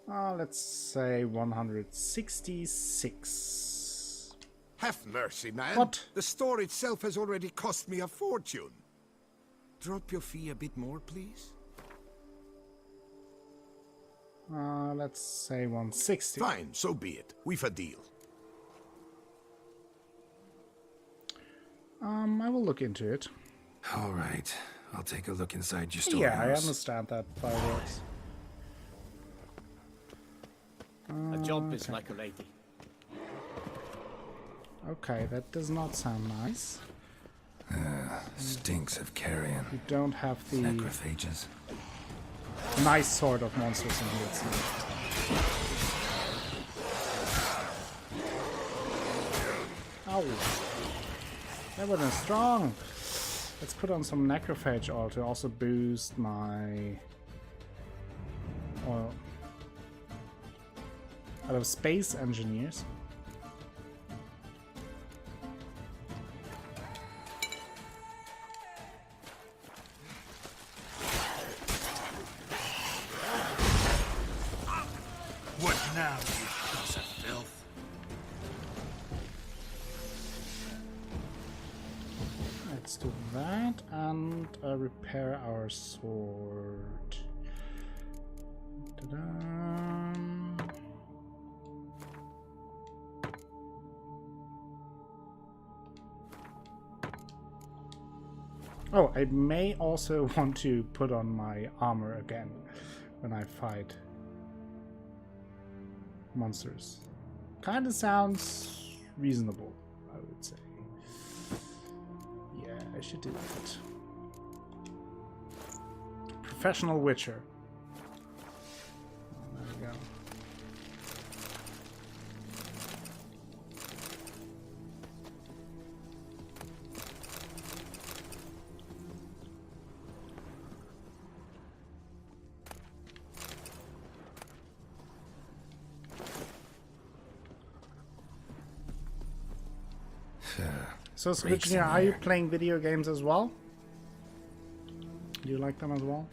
Let's say 166. Have mercy, man. What? The store itself has already cost me a fortune. Drop your fee a bit more, please. Let's say 160. Fine, so be it. We've a deal. I will look into it. All right. I'll take a look inside your storehouse. Yeah, I understand that fireworks. A job is like a lady. Okay, that does not sound nice. Stinks of carrion. You don't have the necrophages. Nice sort of monsters in here, it seems. Ow. That wasn't strong. Let's put on some necrophage oil to also boost my oil. Out of space engineers. What now, you piece of filth? Let's do that and repair our sword. Ta-da. Oh, I may also want to put on my armor again when I fight monsters. Kinda sounds reasonable, I would say. Yeah, I should do that. Professional Witcher. There we go. So, Switchnia, are you playing video games as well? Do you like them as well?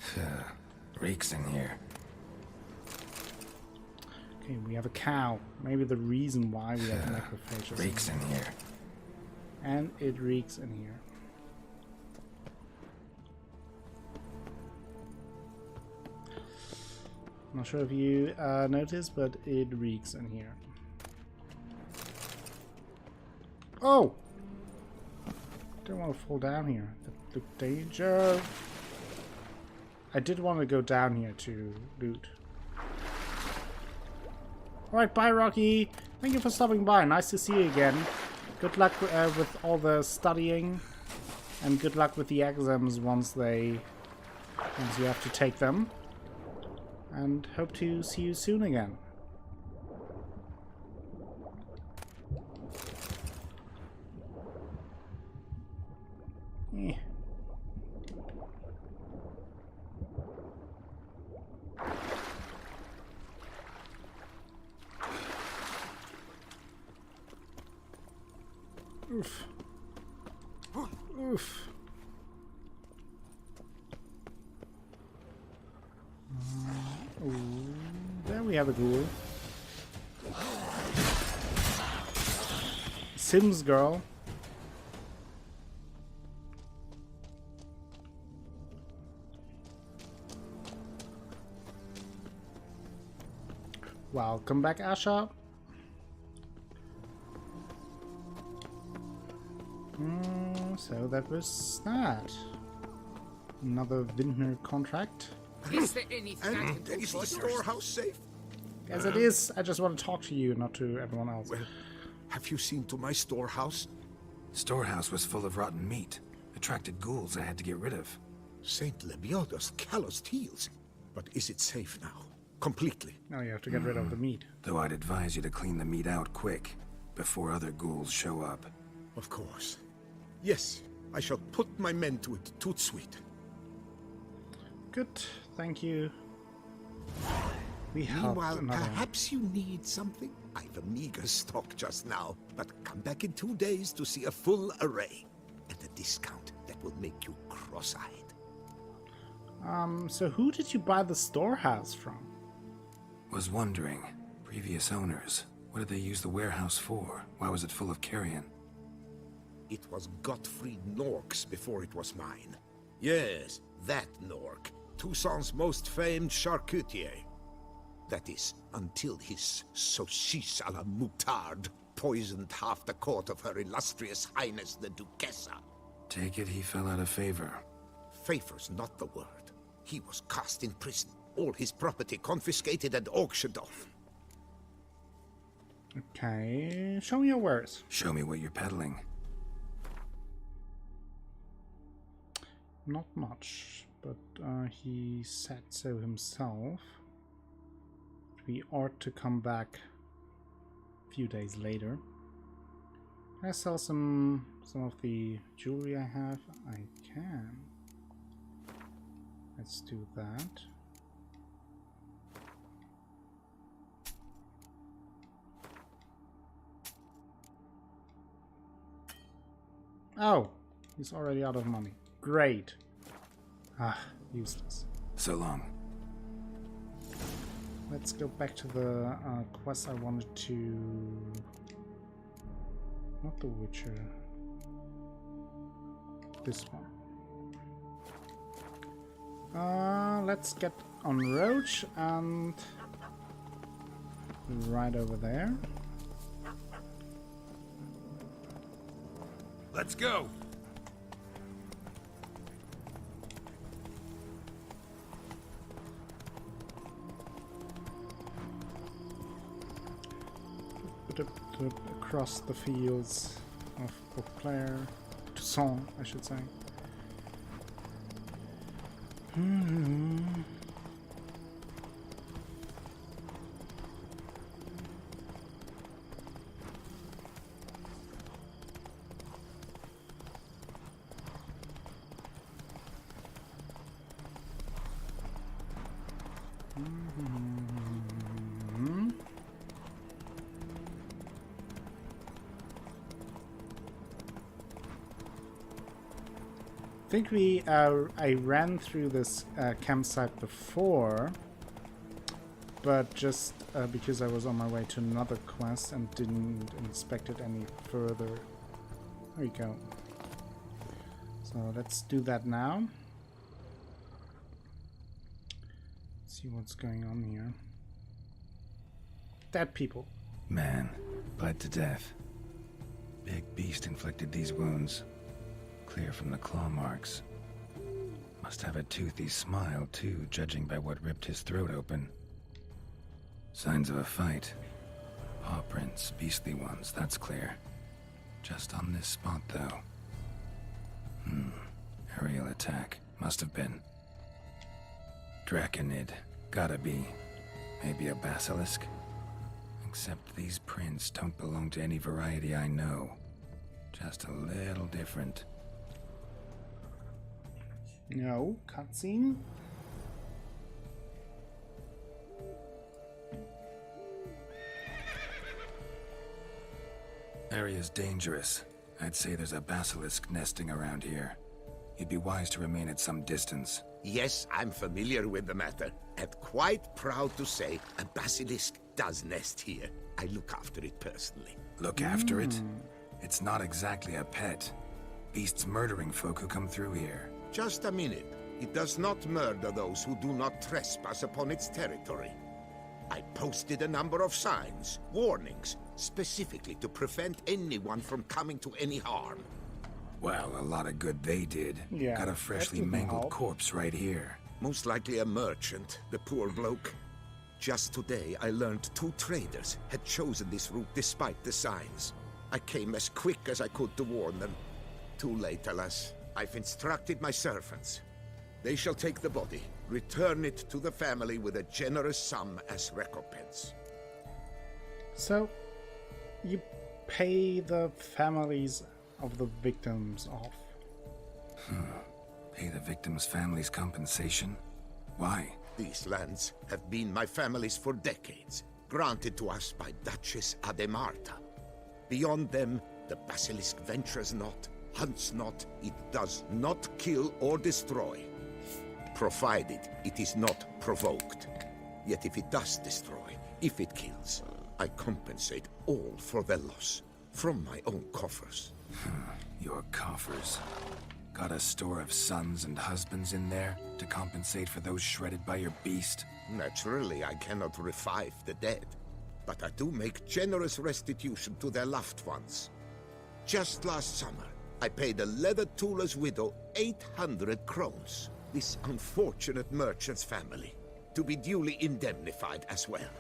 Reeks in here. Okay, we have a cow. Maybe the reason why we have necrophages. Reeks in here. And it reeks in here. Not sure if you noticed, but it reeks in here. Oh! Don't want to fall down here. The danger. I did want to go down here to loot. Alright, bye Rocky. Thank you for stopping by. Nice to see you again. Good luck with all the studying. And good luck with the exams once you have to take them. And hope to see you soon again. Oof. Oof. Ooh, there we have a ghoul. Sims girl. Welcome back, Asha. So that was that. Another Vintner contract. Is there anything I can do Is for the you? storehouse safe? As it is, I just want to talk to you, not to everyone else. Well, have you seen to my storehouse? Storehouse was full of rotten meat. Attracted ghouls I had to get rid of. Saint Lebioda's calloused heels. But is it safe now? Completely? Now you have to get rid of the meat. Though I'd advise you to clean the meat out quick, before other ghouls show up. Of course. Yes, I shall put my men to it, tout sweet. Good, thank you. We Meanwhile, perhaps you need something? I've a meager stock just now, but come back in 2 days to see a full array. At a discount that will make you cross-eyed. So who did you buy the storehouse from? Was wondering, previous owners, what did they use the warehouse for? Why was it full of carrion? It was Gottfried Nork's before it was mine. Yes, that Nork, Toussaint's most famed charcutier. That is, until his saucisse à la moutarde poisoned half the court of Her Illustrious Highness the Duchessa. Take it he fell out of favor. Favor's not the word. He was cast in prison, all his property confiscated and auctioned off. Okay, show me your wares. Show me what you're peddling. Not much, but he said so himself. We ought to come back a few days later. Can I sell some of the jewelry I have? I can. Let's do that. Oh, he's already out of money. Great. Ah, useless. So long. Let's go back to the quest I wanted to... Not the Witcher. This one. Let's get on Roach and... right over there. Let's go. Across the fields of Beauclair, Toussaint, I should say. I think I ran through this campsite before, but just because I was on my way to another quest and didn't inspect it any further. There we go. So let's do that now. See what's going on here. Dead people. Man, bled to death. Big beast inflicted these wounds. Clear from the claw marks. Must have a toothy smile, too, judging by what ripped his throat open. Signs of a fight. Paw prints, beastly ones, that's clear. Just on this spot, though. Aerial attack. Must have been. Draconid. Gotta be. Maybe a basilisk? Except these prints don't belong to any variety I know. Just a little different. No, cutscene. Area's dangerous. I'd say there's a basilisk nesting around here. You'd be wise to remain at some distance. Yes, I'm familiar with the matter, and quite proud to say a basilisk does nest here. I look after it personally. Look after it? It's not exactly a pet. Beasts murdering folk who come through here. Just a minute. It does not murder those who do not trespass upon its territory. I posted a number of signs, warnings, specifically to prevent anyone from coming to any harm. Well, a lot of good they did. Yeah, Got a freshly mangled corpse right here. Most likely a merchant, the poor bloke. Just today, I learned 2 traders had chosen this route despite the signs. I came as quick as I could to warn them. Too late, alas. I've instructed my servants. They shall take the body, return it to the family with a generous sum as recompense. So, you pay the families of the victims off. Pay the victims' families compensation? Why? These lands have been my family's for decades, granted to us by Duchess Ademarta. Beyond them, the basilisk ventures not, hunts not, it does not kill or destroy, provided it is not provoked. Yet if it does destroy, if it kills, I compensate all for their loss, from my own coffers. Your coffers. Got a store of sons and husbands in there to compensate for those shredded by your beast? Naturally, I cannot revive the dead, but I do make generous restitution to their loved ones. Just last summer, I paid a leather tooler's widow 800 crowns, this unfortunate merchant's family, to be duly indemnified as well.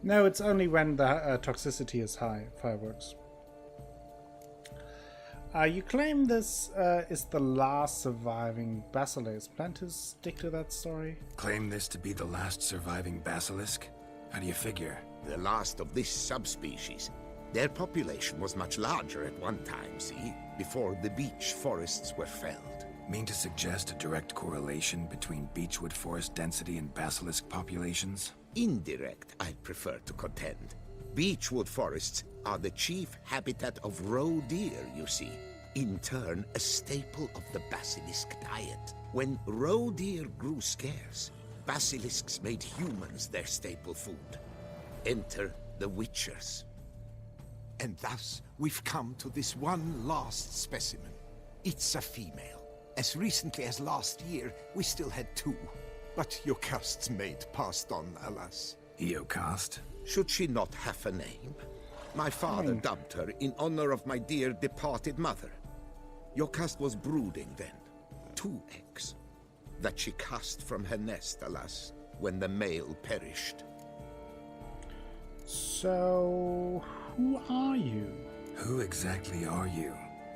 No, it's only when the toxicity is high, fireworks. You claim this is the last surviving basilisk. Plan to stick to that story? Claim this to be the last surviving basilisk? How do you figure? The last of this subspecies. Their population was much larger at one time, see? Before the beech forests were felled. Mean to suggest a direct correlation between beechwood forest density and basilisk populations? Indirect, I'd prefer to contend. Beechwood forests are the chief habitat of roe deer, you see. In turn, a staple of the basilisk diet. When roe deer grew scarce, basilisks made humans their staple food. Enter the witchers. And thus, we've come to this one last specimen. It's a female. As recently as last year, we still had 2. But Jocast's mate passed on, alas. Jocast? Should she not have a name? My father dubbed her in honor of my dear departed mother. Jocast was brooding then. 2 eggs. That she cast from her nest, alas, when the male perished. So, who are you? Who exactly are you?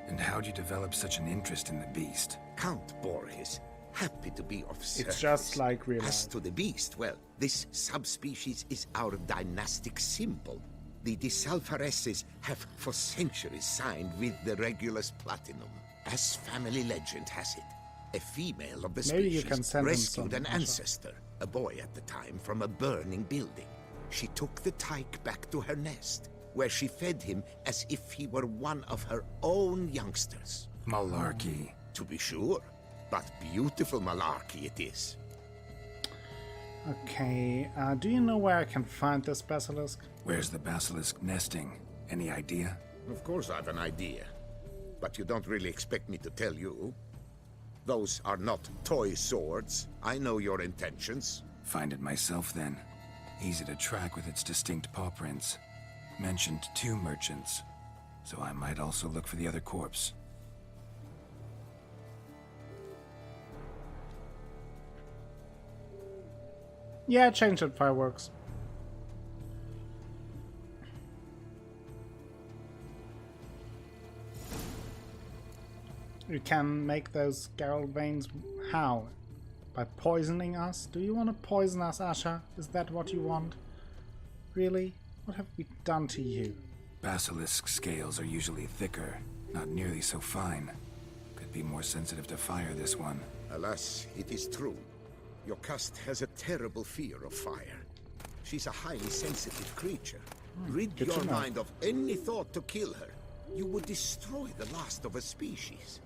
And how'd you develop such an interest in the beast? Count Borges. Happy to be of service. It's just like real life. As to the beast, well, this subspecies is our dynastic symbol. The Disalfareses have for centuries signed with the Regulus Platinum. As family legend has it, a female of the species rescued an ancestor, a boy at the time, from a burning building. She took the tyke back to her nest, where she fed him as if he were one of her own youngsters. Malarkey. To be sure. But beautiful malarkey it is. Okay, do you know where I can find this basilisk? Where's the basilisk nesting? Any idea? Of course I have an idea. But you don't really expect me to tell you. Those are not toy swords. I know your intentions. Find it myself then. Easy to track with its distinct paw prints. Mentioned 2 merchants, so I might also look for the other corpse. Yeah, change it, fireworks. You can make those Geralt veins. How? By poisoning us? Do you want to poison us, Asha? Is that what you want? Really? What have we done to you? Basilisk scales are usually thicker, not nearly so fine. Could be more sensitive to fire, this one. Alas, it is true. Jocast has a terrible fear of fire. She's a highly sensitive creature. Rid good to your know. mind of any thought to kill her. You would destroy the last of a species.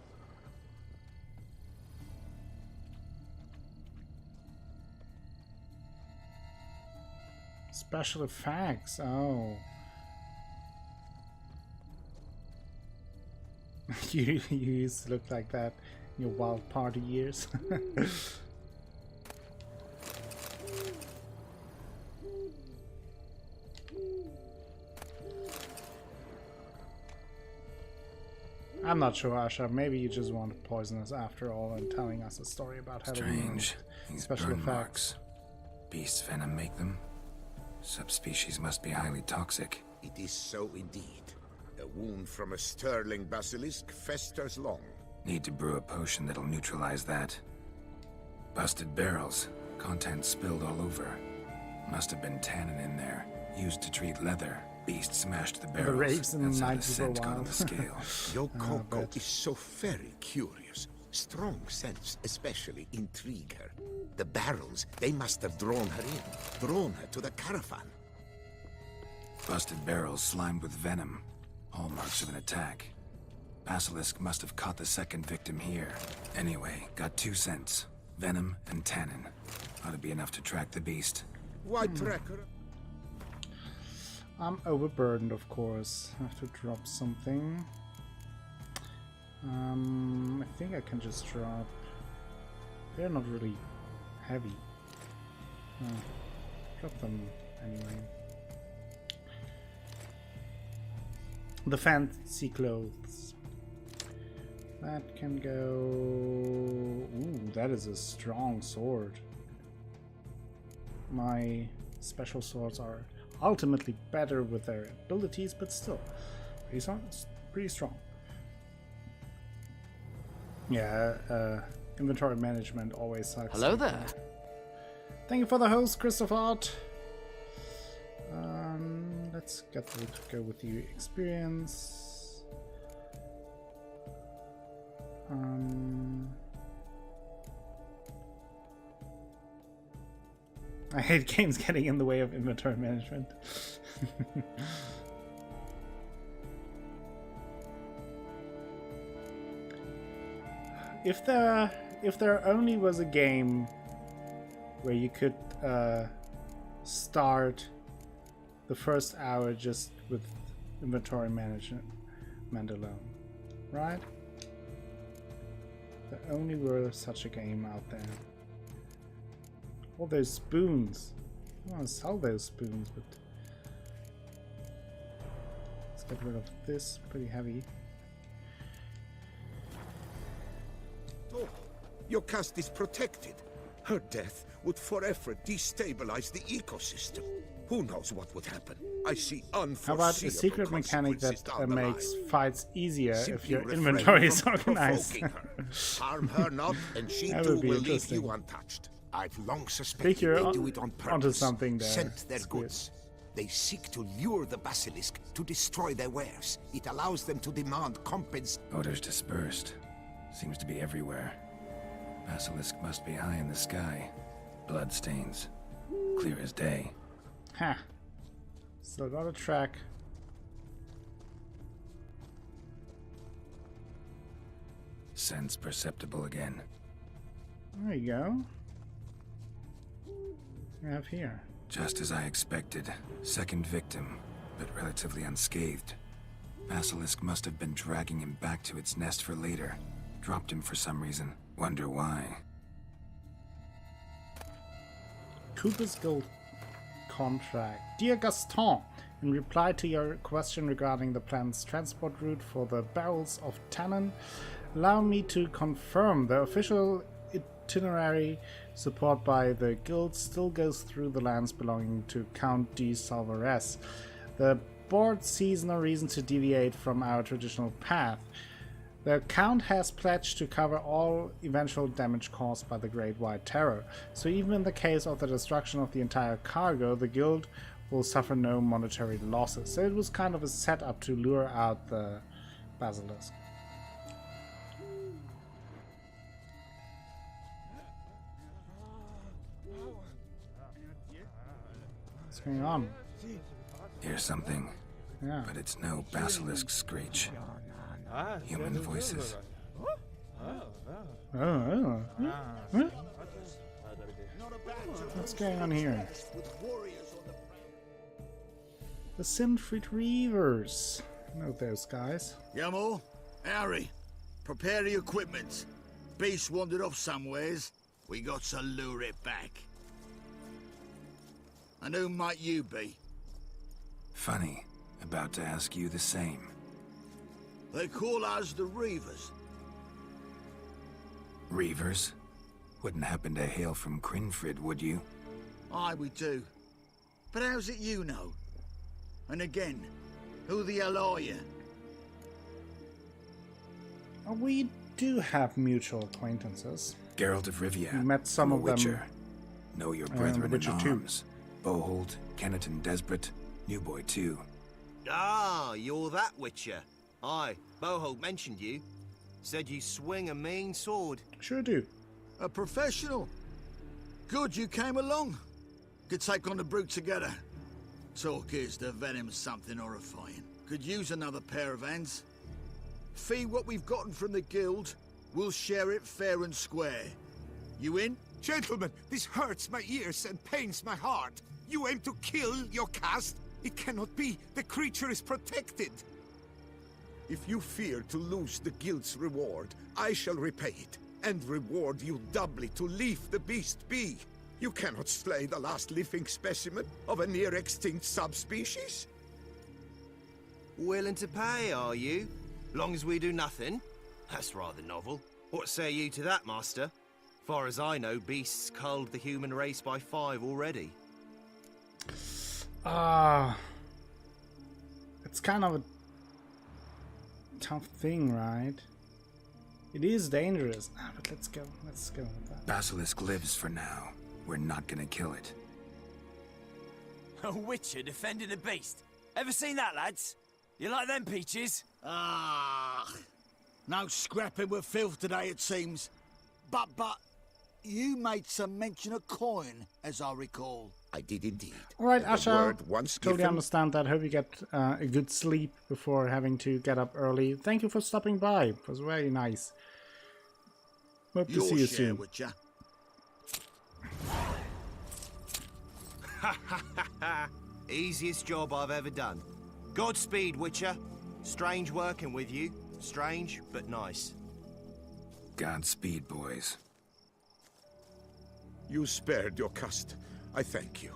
Special effects. Oh. you used to look like that in your wild party years. I'm not sure, Asha. Maybe you just want to poison us after all and telling us a story about Halloween. Strange. These Special burn effects. marks. Beast venom make them? Subspecies must be highly toxic. It is so indeed. A wound from a sterling basilisk festers long. Need to brew a potion that'll neutralize that. Busted barrels. Contents spilled all over. Must have been tannin in there. Used to treat leather. Beast smashed the barrels. rapes in the That's how the 90s were scent got on wild. the scale. Your I Coco bet. is so very curious. Strong scents especially intrigue her. The barrels, they must have drawn her in. Drawn her to the caravan. Busted barrels slimed with venom. Hallmarks of an attack. Basilisk must have caught the second victim here. Anyway, got 2 scents. Venom and tannin. Ought to be enough to track the beast. Why track her? I'm overburdened, of course. I have to drop something. I think I can just drop... They're not really heavy. Drop them anyway. The fancy clothes. That can go... Ooh, that is a strong sword. My special swords are ultimately better with their abilities, but still pretty strong. Yeah, inventory management always sucks. Hello there. Thank you for the host, Christopher. Let's go with the experience. I hate games getting in the way of inventory management. If there only was a game where you could start the first hour just with inventory management alone, right? There only were such a game out there. All those spoons. I want to sell those spoons, but let's get rid of this. Pretty heavy. Oh, your caste is protected. Her death would forever destabilize the ecosystem. Who knows what would happen? I see unforeseeable How about a secret mechanic that consequences down the makes line. fights easier Simply if your refrain inventory is from organized? provoking her. Harm her not, and she That too would be will leave interesting. you untouched. I've long Think suspected you're they do it on purpose. onto something there. Scent their Squid. goods. They seek to lure the basilisk to destroy their wares. It allows them to demand compensation. Odors dispersed. Seems to be everywhere. Basilisk must be high in the sky. Blood stains. Clear as day. Ha! Still got a track. Sense perceptible again. There you go. We have here. Just as I expected. Second victim, but relatively unscathed. Basilisk must have been dragging him back to its nest for later. Dropped him for some reason. Wonder why. Cooper's Guild contract. Dear Gaston, in reply to your question regarding the plan's transport route for the barrels of tannin, allow me to confirm the official itinerary support by the guild still goes through the lands belonging to Count de Salvarez. The board sees no reason to deviate from our traditional path. The Count has pledged to cover all eventual damage caused by the Great White Terror, so even in the case of the destruction of the entire cargo, the guild will suffer no monetary losses. So it was kind of a setup to lure out the basilisk. What's going on? Here's something. Yeah. But it's no basilisk screech. Human voices. Oh. Huh? What's going on here? The Synth Retrievers. I know those guys. Yamo, Harry, prepare the equipment. Beast wandered off somewheres. We got to lure it back. And who might you be? Funny. About to ask you the same. They call us the Reavers. Reavers? Wouldn't happen to hail from Crinfrid, would you? Aye, we do. But how's it you know? And again, who the hell are you? We do have mutual acquaintances. Geralt of Rivia. We met some of Witcher. them. Know your brethren in Witcher 2. arms. Bohold, Kenneton Desperate, New Boy 2. Ah, you're that Witcher. Aye, Bohold mentioned you. Said you swing a mean sword. Sure do. A professional. Good you came along. Could take on the brute together. Talk is the venom's something horrifying. Could use another pair of hands. Fee what we've gotten from the guild. We'll share it fair and square. You in? Gentlemen, this hurts my ears and pains my heart. You aim to kill your caste? It cannot be. The creature is protected. If you fear to lose the guild's reward, I shall repay it, and reward you doubly to leave the beast be. You cannot slay the last living specimen of a near-extinct subspecies. Willing to pay, are you? Long as we do nothing? That's rather novel. What say you to that, master? Far as I know, beasts culled the human race by 5 already. It's kind of a tough thing, right? It is dangerous. But let's go with that. Basilisk lives for now. We're not gonna kill it. A Witcher defending a beast. Ever seen that, lads? You like them peaches? Ah, no scrapping with filth today, it seems. But, you made some mention of coin, as I recall. I did indeed. Alright, The Asha, word once totally given- understand that. Hope you get a good sleep before having to get up early. Thank you for stopping by. It was very nice. Hope to Your see you share, soon. Witcher. Easiest job I've ever done. Godspeed, Witcher. Strange working with you. Strange, but nice. Godspeed, boys. You spared your caste. I thank you.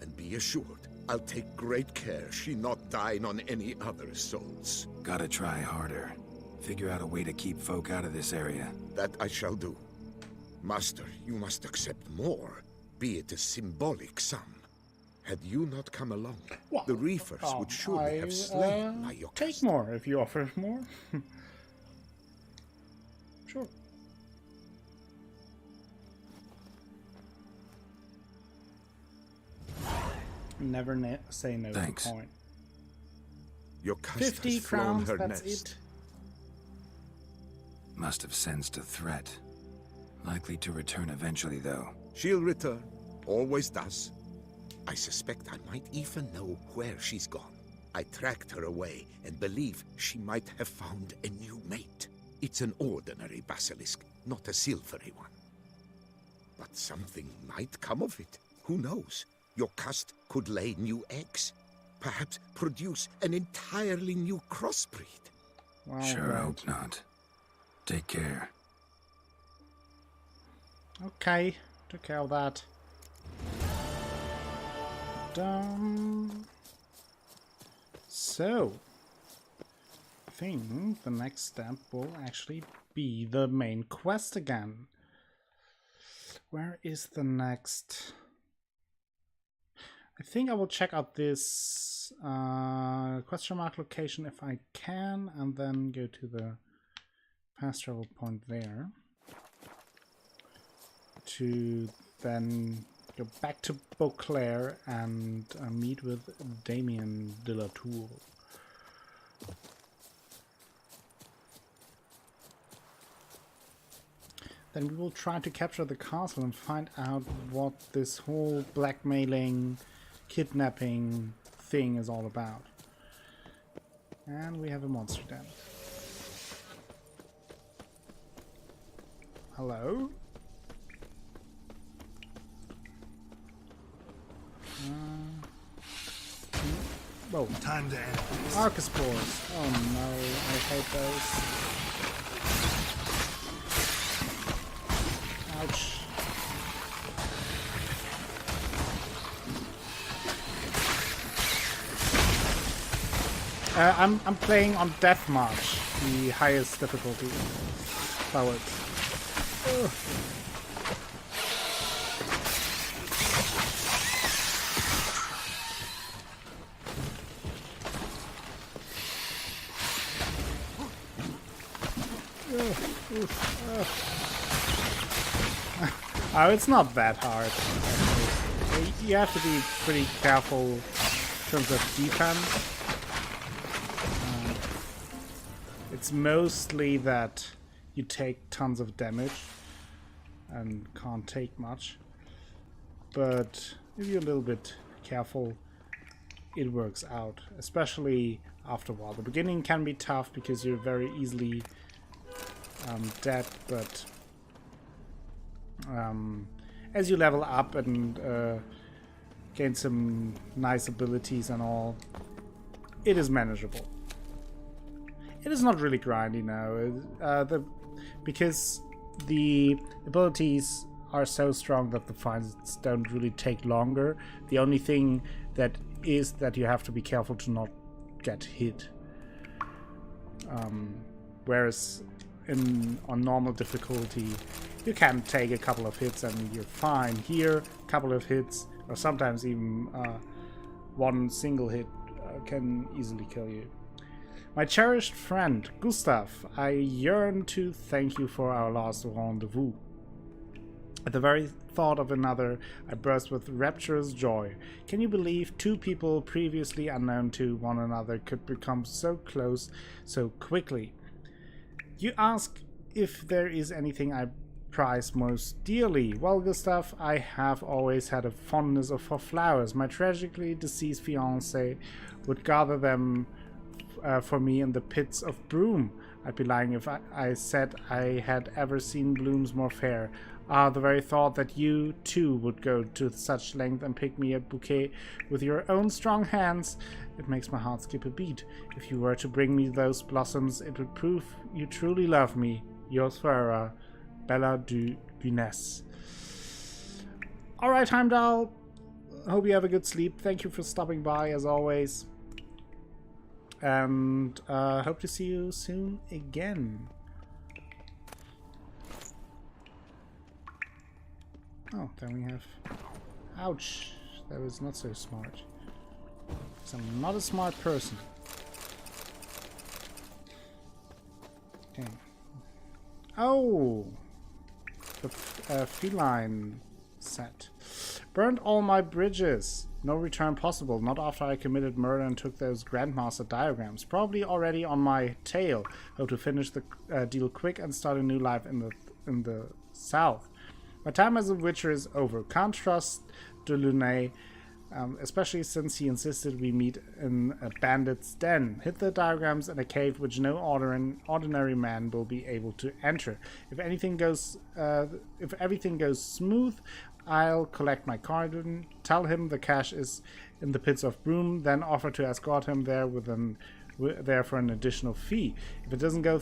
And be assured, I'll take great care she not dine on any other souls. Gotta try harder. Figure out a way to keep folk out of this area. That I shall do. Master, you must accept more, be it a symbolic sum. Had you not come along, the reefers would surely have slain my your Take more if you offer more. Sure. Never say no Thanks. to coin. Your caste 50 has flown crowns, her that's nest. it. Must have sensed a threat. Likely to return eventually, though. She'll return. Always does. I suspect I might even know where she's gone. I tracked her away and believe she might have found a new mate. It's an ordinary basilisk, not a silvery one. But something might come of it. Who knows? Your caste could lay new eggs. Perhaps produce an entirely new crossbreed. Wow, Sure right. hope not. Take care. Okay, took care of that. So, I think the next step will actually be the main quest again. Where is the next? I think I will check out this question mark location if I can, and then go to the fast travel point there to then go back to Beauclair and meet with Damien de la Tour. Then we will try to capture the castle and find out what this whole blackmailing kidnapping thing is all about. And we have a monster den. Hello? Whoa. Time to end. Archospores. Oh no, I hate those. Ouch. I'm playing on Death March, the highest difficulty. Forward. Oh, it's not that hard. You have to be pretty careful in terms of defense. It's mostly that you take tons of damage and can't take much. But if you're a little bit careful, it works out. Especially after a while. The beginning can be tough because you're very easily dead, but as you level up and gain some nice abilities and all, it is manageable. It is not really grindy now, because the abilities are so strong that the fights don't really take longer. The only thing that is that you have to be careful to not get hit. Whereas on normal difficulty, you can take a couple of hits and you're fine. Here, a couple of hits, or sometimes even one single hit can easily kill you. My cherished friend, Gustav, I yearn to thank you for our last rendezvous. At the very thought of another, I burst with rapturous joy. Can you believe two people previously unknown to one another could become so close so quickly? You ask if there is anything I prize most dearly. Well, Gustav, I have always had a fondness for flowers. My tragically deceased fiancé would gather them for me in the pits of Broom. I'd be lying if I said I had ever seen blooms more fair. Ah, the very thought that you, too, would go to such length and pick me a bouquet with your own strong hands, it makes my heart skip a beat. If you were to bring me those blossoms, it would prove you truly love me. Yours forever, Bella du Guinness. Alright, Heimdall. Hope you have a good sleep. Thank you for stopping by, as always. And hope to see you soon again. Oh, then we have... Ouch! That was not so smart. Because I'm not a smart person. Okay. Oh! The feline set. Burned all my bridges. No return possible. Not after I committed murder and took those Grandmaster diagrams. Probably already on my tail. Hope to finish the deal quick and start a new life in the south. My time as a witcher is over. Can't trust Delaunay, especially since he insisted we meet in a bandit's den. Hit the diagrams in a cave which no ordinary man will be able to enter. If everything goes smooth, I'll collect my cardon, tell him the cache is in the pits of Broom, then offer to escort him there there for an additional fee. If it doesn't go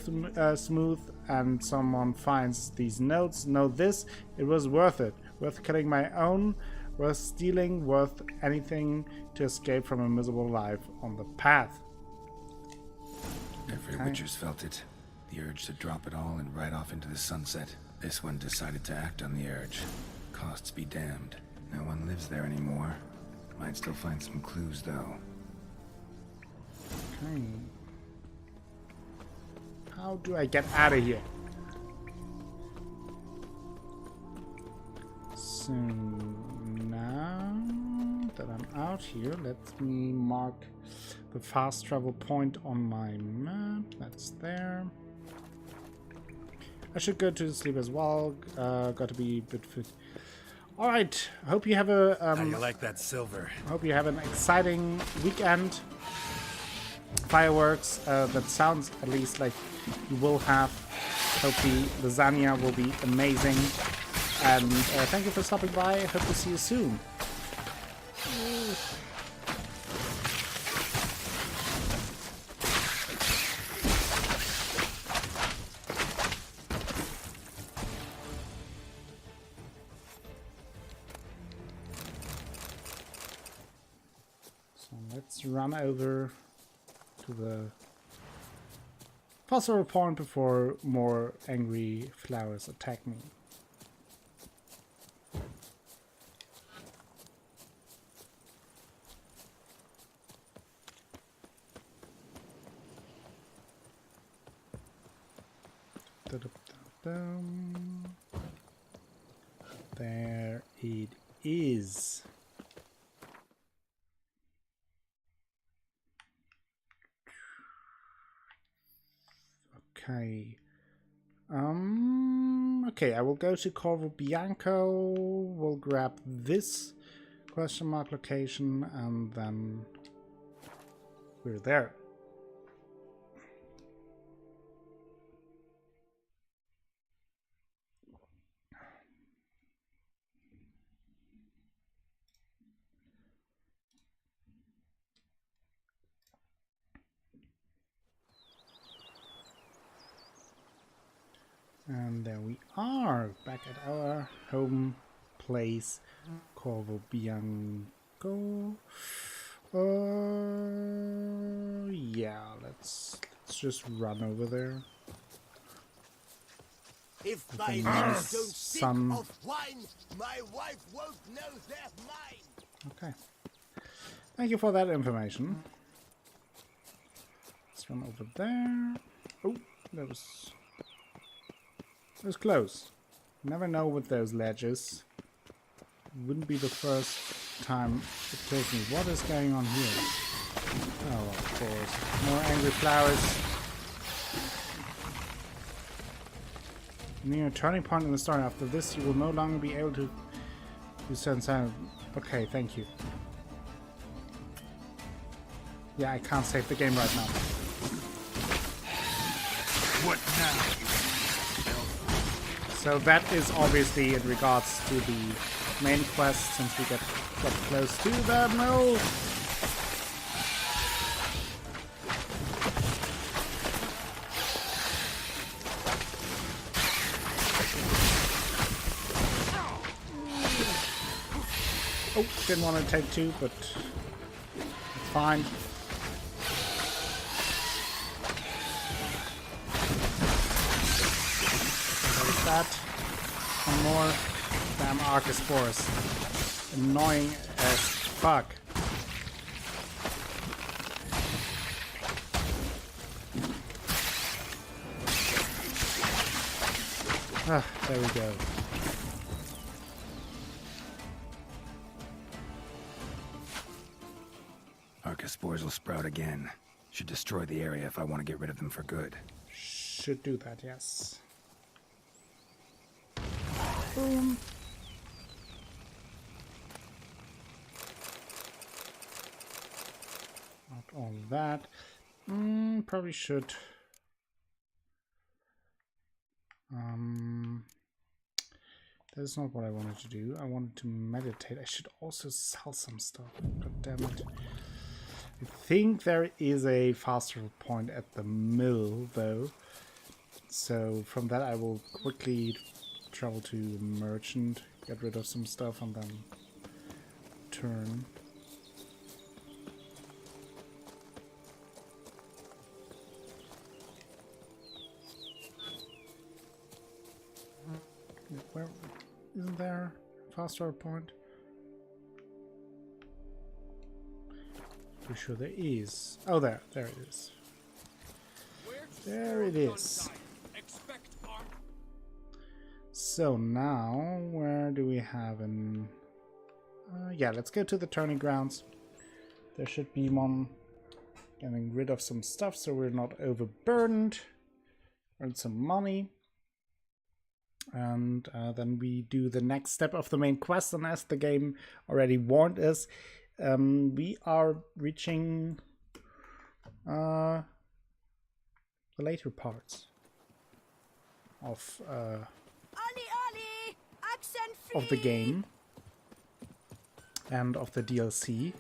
smooth and someone finds these notes, know this, it was worth it. Worth killing my own, worth stealing, worth anything to escape from a miserable life on the path. Every witcher's felt it. The urge to drop it all and ride off into the sunset. This one decided to act on the urge. Costs be damned. No one lives there anymore. Might still find some clues, though. Okay. How do I get out of here? So now that I'm out here, let me mark the fast travel point on my map. That's there. I should go to sleep as well. Got to be a bit fit. All right. Hope you have a. How you like that silver? Hope you have an exciting weekend. Fireworks. That sounds at least like you will have. Hope the lasagna will be amazing. And thank you for stopping by. Hope to see you soon. So let's run over to the phosphor point before more angry flowers attack me. There it is. Okay. Okay, I will go to Corvo Bianco. We'll grab this question mark location and then we're there. And there we are, back at our home place, Corvo Bianco. Yeah, let's just run over there. If I my think lips nice don't sun. stink of wine, my wife won't know they're mine. Okay. Thank you for that information. Let's run over there. Oh, that was close. Never know with those ledges. Wouldn't be the first time it kills me. What is going on here? Oh, of course. More angry flowers. Near a turning point in the story. After this, you will no longer be able to do certain sound. Okay, thank you. Yeah, I can't save the game right now. What now? So that is obviously in regards to the main quest, since we got close to the mill. Oh, didn't want to take two, but it's fine. That. One more. Damn Archosaurus. Annoying as fuck. Ah, there we go. Archospores will sprout again. Should destroy the area if I want to get rid of them for good. Should do that, yes. Boom. Not all that. Probably should. That's not what I wanted to do. I wanted to meditate. I should also sell some stuff. God damn it. I think there is a faster point at the mill, though. So from that I will quickly travel to the merchant, get rid of some stuff, and then turn. Where isn't there a faster point? Pretty sure there is. Oh, there it is. There it is. So now, where do we have an... yeah, let's go to the turning grounds. There should be one. Getting rid of some stuff so we're not overburdened. Earn some money. And then we do the next step of the main quest, and as the game already warned us, we are reaching the later parts of the game and of the DLC,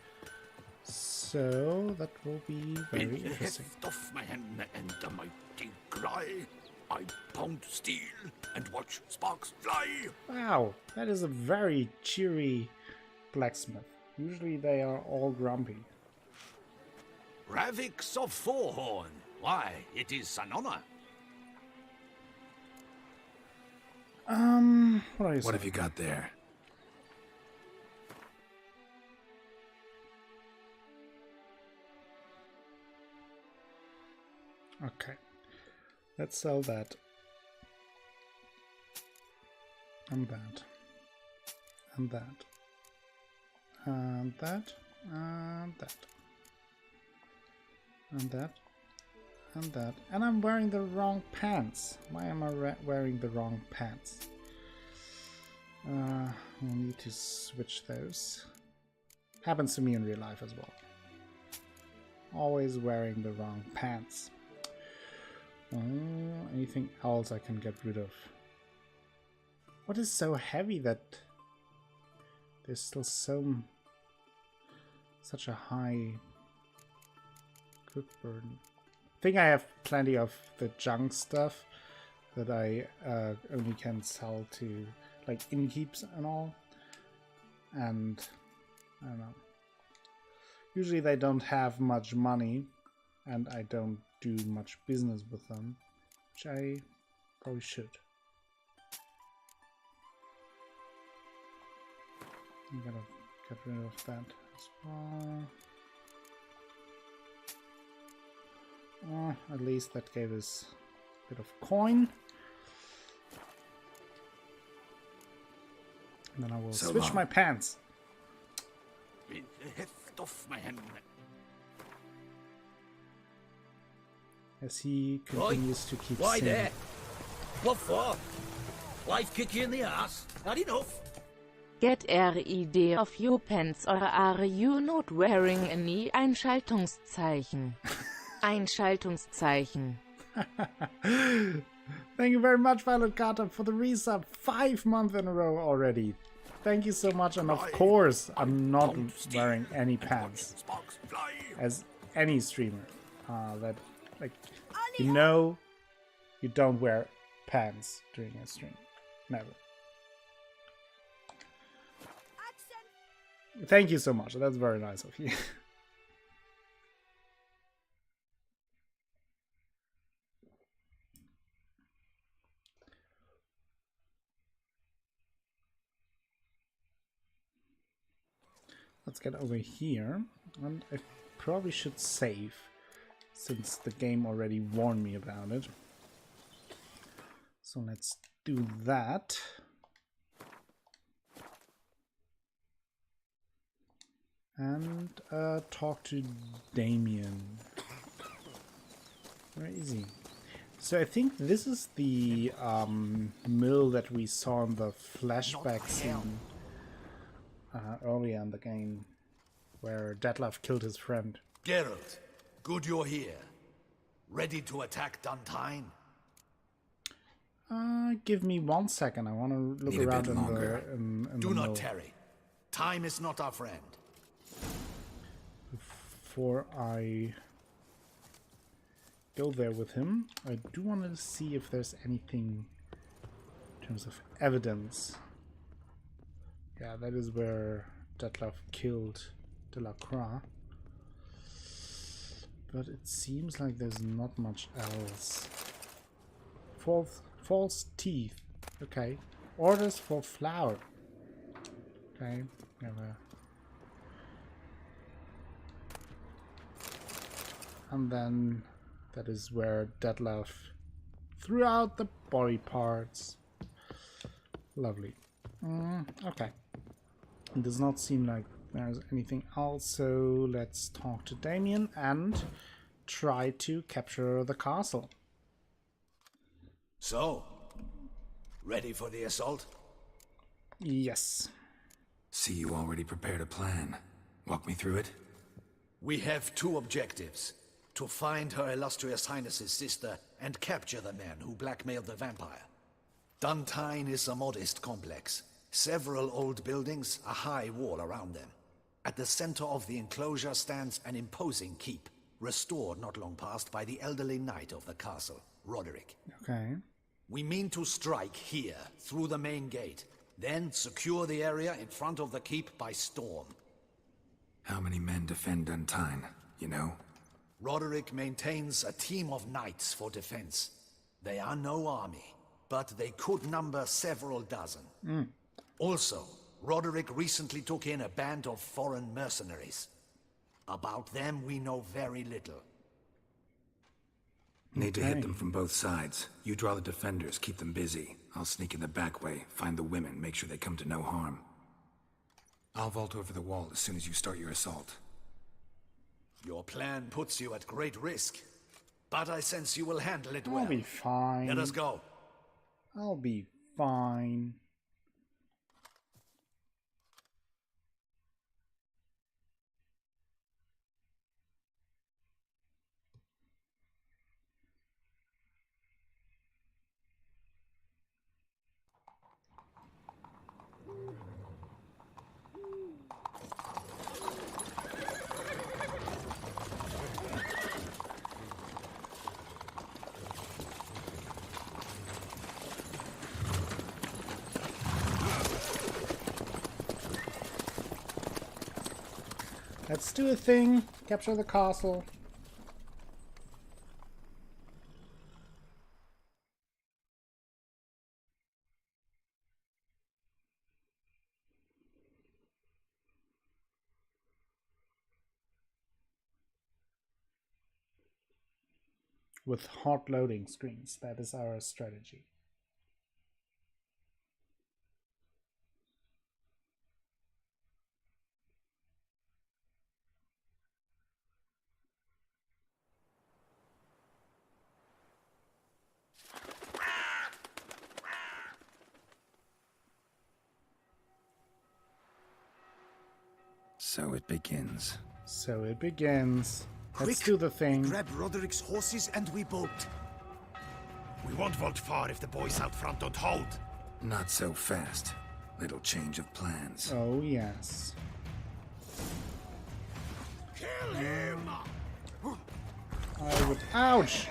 so that will be very interesting. Off my hand and a mighty cry. I pound steel and watch sparks fly. Wow, that is a very cheery blacksmith. Usually they are all grumpy. Ravix of Forehorn. Why, it is an honor. What are you What have you got there? Okay, let's sell that. And that. And that. And that. And that. And that. And that. And I'm wearing the wrong pants. Why am I wearing the wrong pants? We'll need to switch those. Happens to me in real life as well. Always wearing the wrong pants. Anything else I can get rid of? What is so heavy that there's still such a high cook burden? I think I have plenty of the junk stuff that I only can sell to like innkeeps and all, and I don't know. Usually they don't have much money, and I don't do much business with them, which I probably should. I'm gonna get rid of that as well. At least that gave us a bit of coin. And then I will switch my pants. Heft off my hand. As he continues to keep Why singing. there? What for? Life kick you in the ass? Not enough. Get idea of your pants, or are you not wearing any Einschaltungszeichen? Einschaltungszeichen. Thank you very much, Violet Carter, for the resub. 5 months in a row already. Thank you so much, and of course, I'm not wearing any pants. As any streamer, that like you know, you don't wear pants during a stream. Never. Thank you so much. That's very nice of you. Let's get over here, and I probably should save, since the game already warned me about it. So let's do that. And talk to Damien. Where is he? So I think this is the mill that we saw in the flashback scene earlier in the game, where Detlef killed his friend. Geralt, good you're here. Ready to attack Duntine? Give me 1 second. I want to look around in the Do mill. not tarry. Time is not our friend. Before I go there with him, I do want to see if there's anything in terms of evidence. Yeah, that is where Detlef killed Delacroix. But it seems like there's not much else. False teeth. Okay. Orders for flour. Okay. Never. And then that is where Detlef threw out the body parts. Lovely. Okay. It does not seem like there's anything else, so let's talk to Damien and try to capture the castle. So, Ready for the assault? Yes. See, you already prepared a plan. Walk me through it. We have two objectives. To find Her Illustrious Highness's sister and capture the man who blackmailed the vampire. Duntine is a modest complex. Several old buildings, a high wall around them. At the center of the enclosure stands an imposing keep, restored not long past by the elderly knight of the castle, Roderick. Okay. We mean to strike here, through the main gate, then secure the area in front of the keep by storm. How many men defend Duntine, you know? Roderick maintains a team of knights for defense. They are no army, but they could number several dozen. Also, Roderick recently took in a band of foreign mercenaries. About them we know very little. Need to hit them from both sides. You draw the defenders, keep them busy. I'll sneak in the back way, find the women, make sure they come to no harm. I'll vault over the wall as soon as you start your assault. Your plan puts you at great risk, but I sense you will handle it well. I'll be fine. Let us go. I'll be fine. Let's do a thing. Capture the castle. With hot loading screens. That is our strategy. So it begins. So it begins. Let's Quick, do the thing. We grab Roderick's horses and we bolt. We won't vault far if the boys out front don't hold. Not so fast. Little change of plans. Oh, yes. Kill him! I would... Ouch!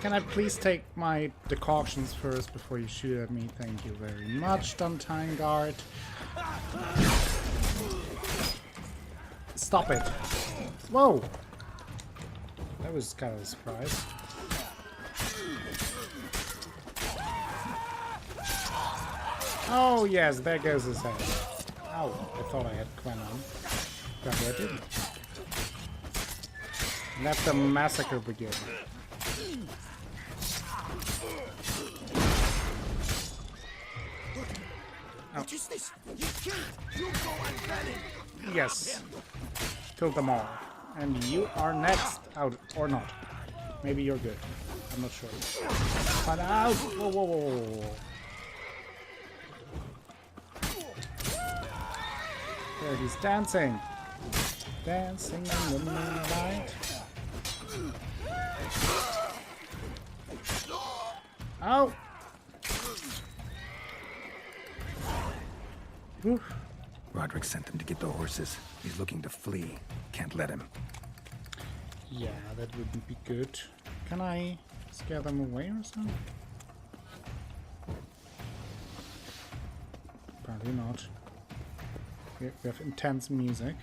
Can I please take my decoctions first before you shoot at me? Thank you very much, Duntine Guard. Stop it. Whoa! That was kind of a surprise. Oh yes, there goes his head. Ow, I thought I had Quen on. Apparently I didn't. Let the massacre begin. What is this? You killed! You go and kill him! Yes. Killed them all. And you are next. Out. Or not. Maybe you're good. I'm not sure. Find out! Whoa, whoa, whoa, whoa, whoa. There he's dancing. Dancing in the moonlight. Ow! Whew. Roderick sent them to get the horses. He's looking to flee. Can't let him. Yeah, that wouldn't be good. Can I scare them away or something? Probably not. We have intense music.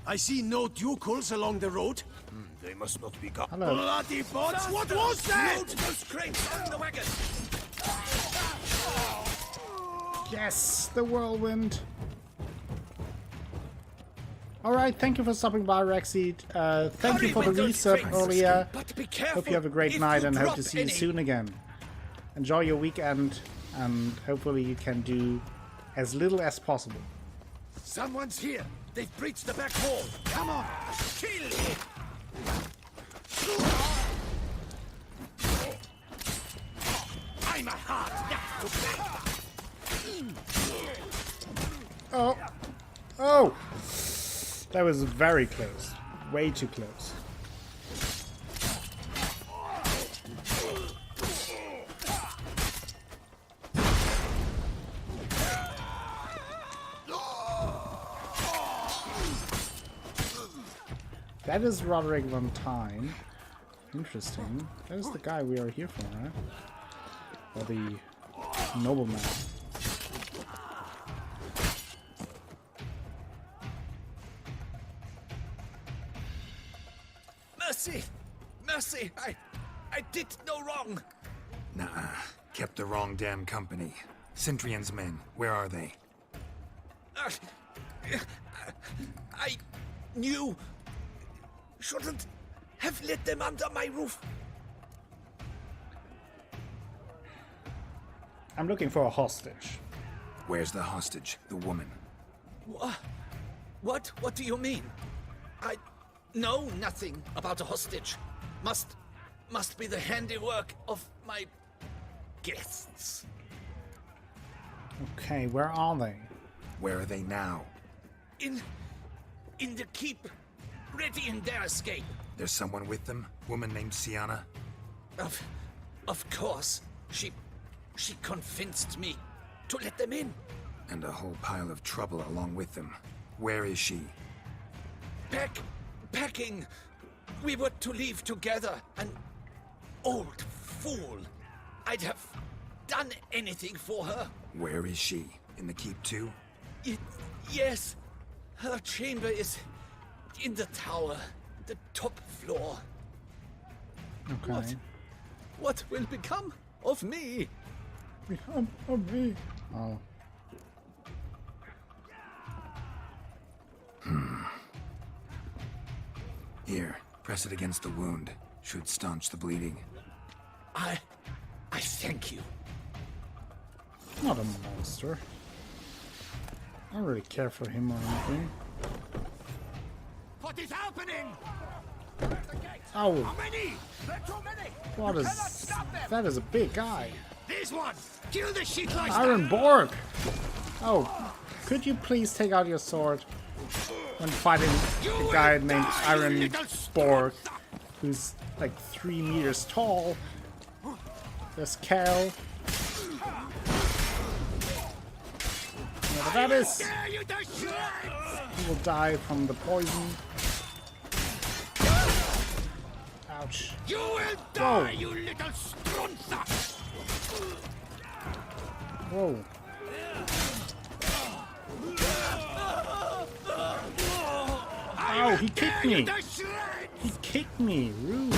I see no ducals along the road. They must not be got. Hello. Bloody bots! What was that? Load those crates on the wagon! Yes, the whirlwind. Alright, thank you for stopping by, Rexy. Thank you for the resub earlier. Hope you have a great night and hope to see you soon again. Enjoy your weekend and hopefully you can do as little as possible. Someone's here. They've breached the back wall. Come on! kill you! I'm a hard nut to break. Oh! Oh! That was very close. Way too close. That is Roderick von Tyne. Interesting. That is the guy we are here for, right? Or the nobleman. Mercy! Mercy! I did no wrong! Nah, kept the wrong damn company. Centrion's men, where are they? I knew... shouldn't have let them under my roof. I'm looking for a hostage. Where's the hostage? The woman? What? What do you mean? I know nothing about a hostage. Must be the handiwork of my guests. Okay, where are they? Where are they now? In the keep, ready in their escape. There's someone with them? Woman named Sienna? Of course. She convinced me to let them in. And a whole pile of trouble along with them. Where is she? Packing. We were to leave together. An old fool. I'd have done anything for her. Where is she? In the keep too? Yes. Her chamber is in the tower. The top floor. Okay. What will become of me? Become of me? Oh. Here, press it against the wound. Should staunch the bleeding. I thank you. Not a monster. I don't really care for him or anything. What is happening? Oh. How many? There are too many. What is... That is a big guy. This one. Kill the shit like Iron Borg! Oh, could you please take out your sword when fighting a guy named Iron Borg, who's like 3 meters tall? There's Cal. Whatever that is. He will die from the poison. Ouch. You will die, you little strunza! Whoa. Ow, he kicked me! He kicked me! Rude.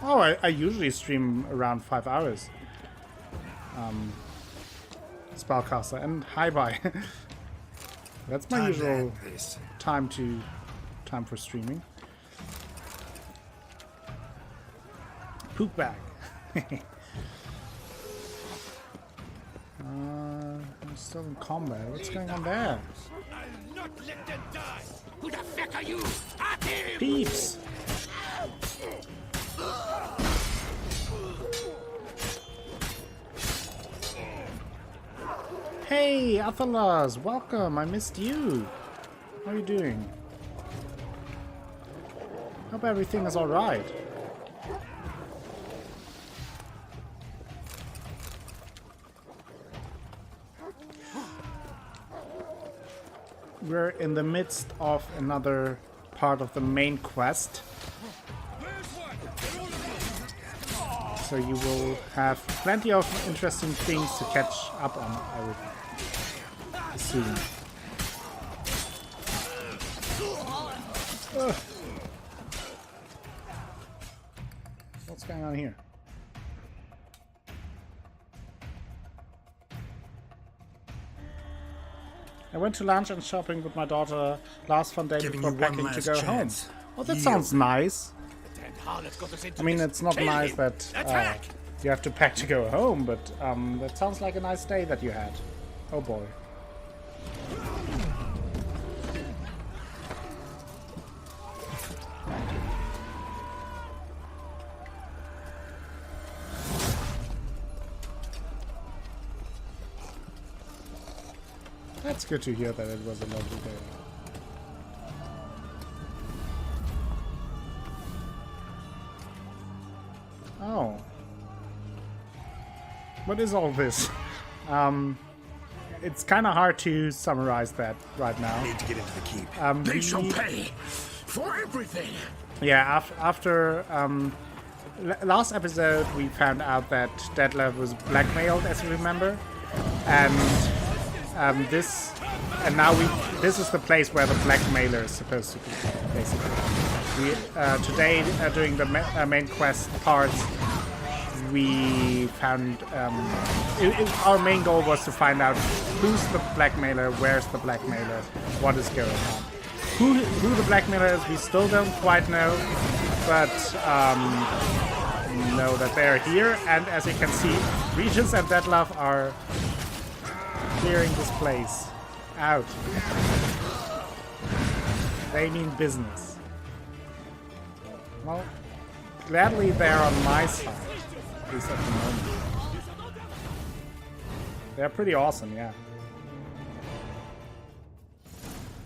Oh, I usually stream around 5 hours. Spellcaster and hi-bye. That's my usual time for streaming. Poop bag. I'm still in combat. What's going on there? I'll not let them die. Who the fuck are you? Peeps. Hey, Athalas, welcome. I missed you. How are you doing? Hope everything is all right. We're in the midst of another part of the main quest. So you will have plenty of interesting things to catch up on, I would assume. Ugh. What's going on here? I went to lunch and shopping with my daughter last fun day before packing to go home. Oh, that sounds nice. I mean, it's not nice that you have to pack to go home, but that sounds like a nice day that you had. Oh boy. That's good to hear that it was a lovely day. Oh. What is all this? It's kind of hard to summarize that right now. Need to get into the keep. They shall pay for everything. Yeah, after last episode, we found out that Detlef was blackmailed, as you remember, and this is the place where the blackmailer is supposed to be, basically. We today during the main quest parts, we found our main goal was to find out who's the blackmailer, where's the blackmailer, what is going on. Who the blackmailer is, we still don't quite know, but know that they're here. And as you can see, Regis and Detlef are clearing this place out. They mean business. Well, gladly they're on my side, at least at the moment. They're pretty awesome, yeah.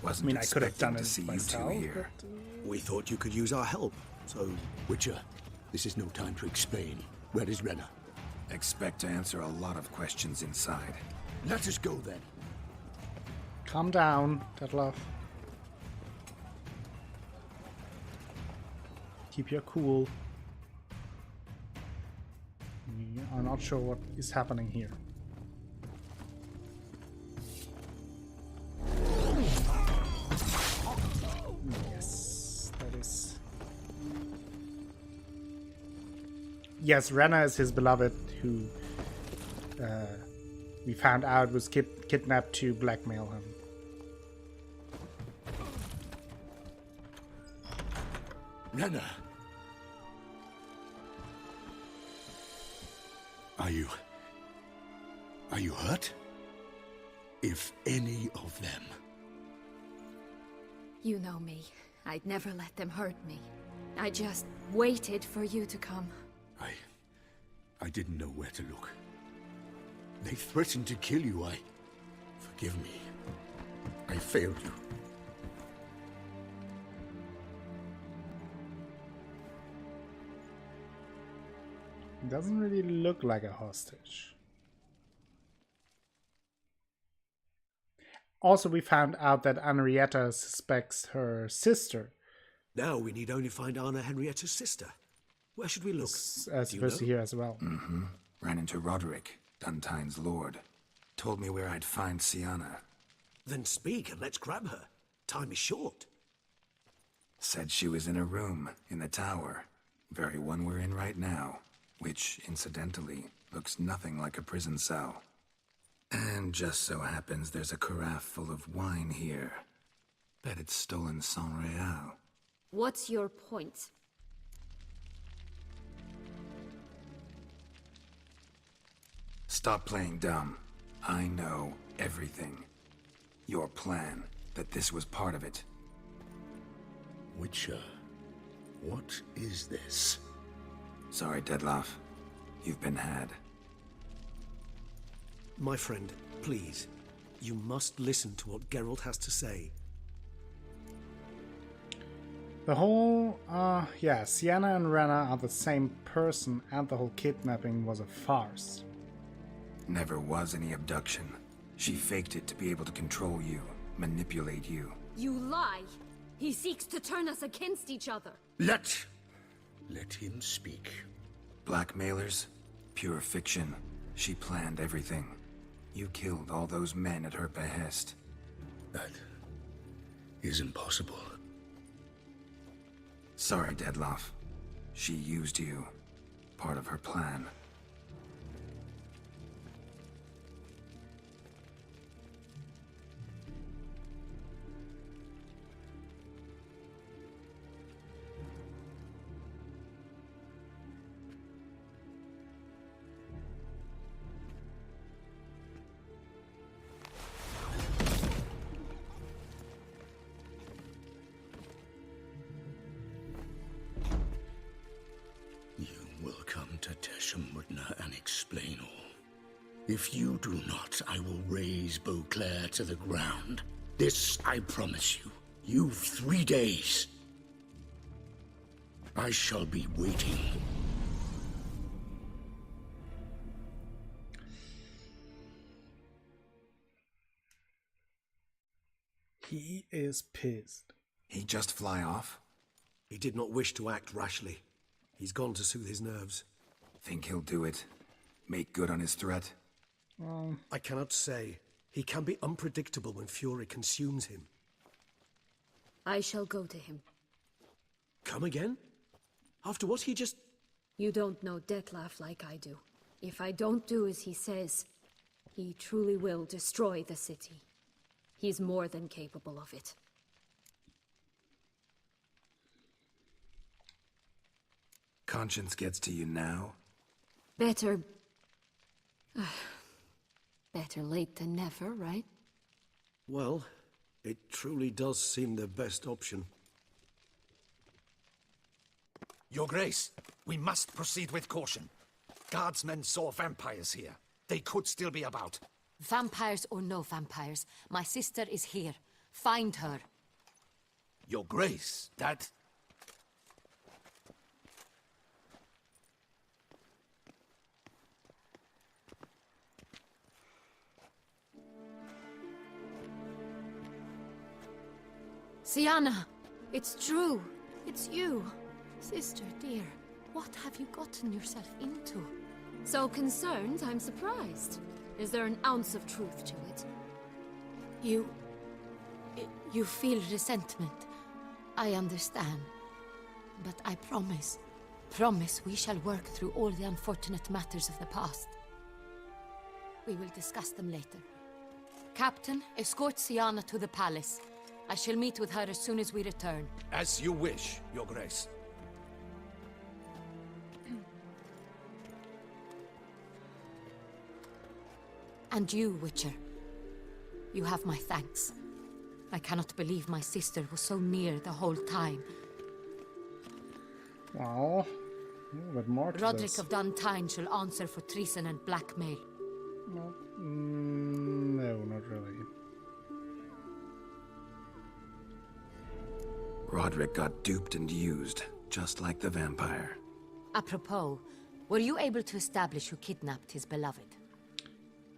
Wasn't I mean, I could have done expecting it to see you myself. two here. We thought you could use our help, so... Witcher, this is no time to explain. Where is Renna? Expect to answer a lot of questions inside. Let us go then. Calm down, Detlef. Keep your cool. We are not sure what is happening here. Yes, that is... Yes, Renna is his beloved, who we found out was kidnapped to blackmail him. Renna! Are you hurt? If any of them. You know me. I'd never let them hurt me. I just waited for you to come. I didn't know where to look. They threatened to kill you. Forgive me. I failed you. Doesn't really look like a hostage. Also, we found out that Henrietta suspects her sister. Now we need only find Anna Henrietta's sister. Where should we look? Supposed to hear as well. Mm-hmm. Ran into Roderick, Duntine's lord. Told me where I'd find Sienna. Then speak and let's grab her. Time is short. Said she was in a room in the tower. Very one we're in right now. Which, incidentally, looks nothing like a prison cell. And just so happens there's a carafe full of wine here. Bet it's stolen San Real. What's your point? Stop playing dumb. I know everything. Your plan, that this was part of it. Witcher, what is this? Sorry, Detlef. You've been had. My friend, please. You must listen to what Geralt has to say. The whole, yeah, Sienna and Renna are the same person, and the whole kidnapping was a farce. Never was any abduction. She faked it to be able to control you, manipulate you. You lie! He seeks to turn us against each other. Let him speak. Blackmailers? Pure fiction. She planned everything. You killed all those men at her behest. That is impossible. Sorry, Detlef. She used you. Part of her plan. to Teshumutna and explain all. If you do not, I will raze Beauclair to the ground. This I promise you. You've 3 days. I shall be waiting. He is pissed. He just fly off? He did not wish to act rashly. He's gone to soothe his nerves. Think he'll do it? Make good on his threat? I cannot say. He can be unpredictable when fury consumes him. I shall go to him. Come again? After what he just... You don't know Detlef like I do. If I don't do as he says, he truly will destroy the city. He's more than capable of it. Conscience gets to you now? Better... better late than never, right? Well, it truly does seem the best option. Your Grace, we must proceed with caution. Guardsmen saw vampires here. They could still be about. Vampires or no vampires, my sister is here. Find her. Your Grace, that... Sienna, it's true. It's you. Sister, dear, what have you gotten yourself into? So concerned, I'm surprised. Is there an ounce of truth to it? You feel resentment. I understand. But I promise we shall work through all the unfortunate matters of the past. We will discuss them later. Captain, escort Sienna to the palace. I shall meet with her as soon as we return. As you wish, Your Grace. And you, Witcher. You have my thanks. I cannot believe my sister was so near the whole time. Well, a little bit more to Roderick this. of Duntine shall answer for treason and blackmail. No, no, not really. Roderick got duped and used, just like the vampire. Apropos, were you able to establish who kidnapped his beloved?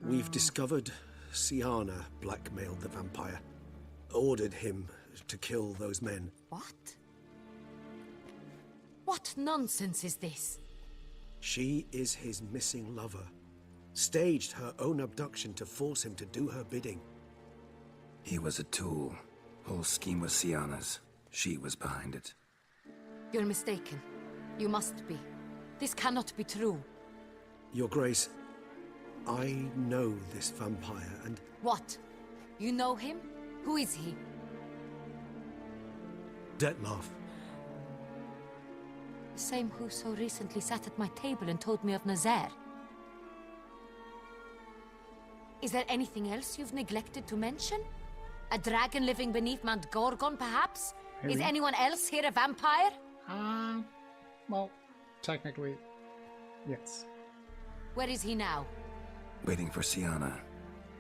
We've discovered Sienna blackmailed the vampire. Ordered him to kill those men. What? What nonsense is this? She is his missing lover. Staged her own abduction to force him to do her bidding. He was a tool. Whole scheme was Sienna's. She was behind it. You're mistaken. You must be. This cannot be true. Your Grace, I know this vampire and... What? You know him? Who is he? Detlef. The same who so recently sat at my table and told me of Nazaire. Is there anything else you've neglected to mention? A dragon living beneath Mount Gorgon, perhaps? Maybe. Is anyone else here a vampire? Well, technically, yes. Where is he now? Waiting for Sienna.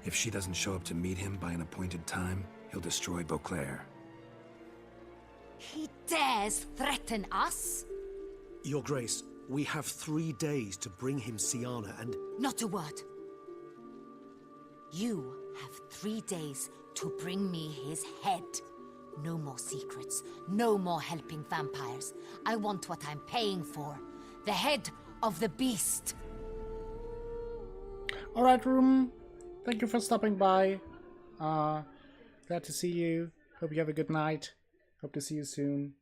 If she doesn't show up to meet him by an appointed time, he'll destroy Beauclair. He dares threaten us? Your Grace, we have 3 days to bring him Sienna and... Not a word. You have 3 days to bring me his head. No more secrets. No more helping vampires. I want what I'm paying for. The head of the beast. Alright, room. Thank you for stopping by. Glad to see you. Hope you have a good night. Hope to see you soon.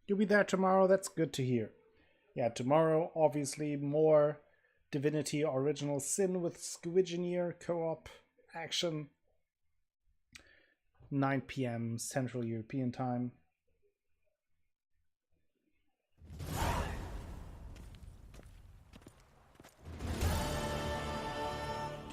You'll be there tomorrow? That's good to hear. Yeah, tomorrow, obviously, more Divinity Original Sin with Squidgeneer co-op action. 9 p.m. Central European Time.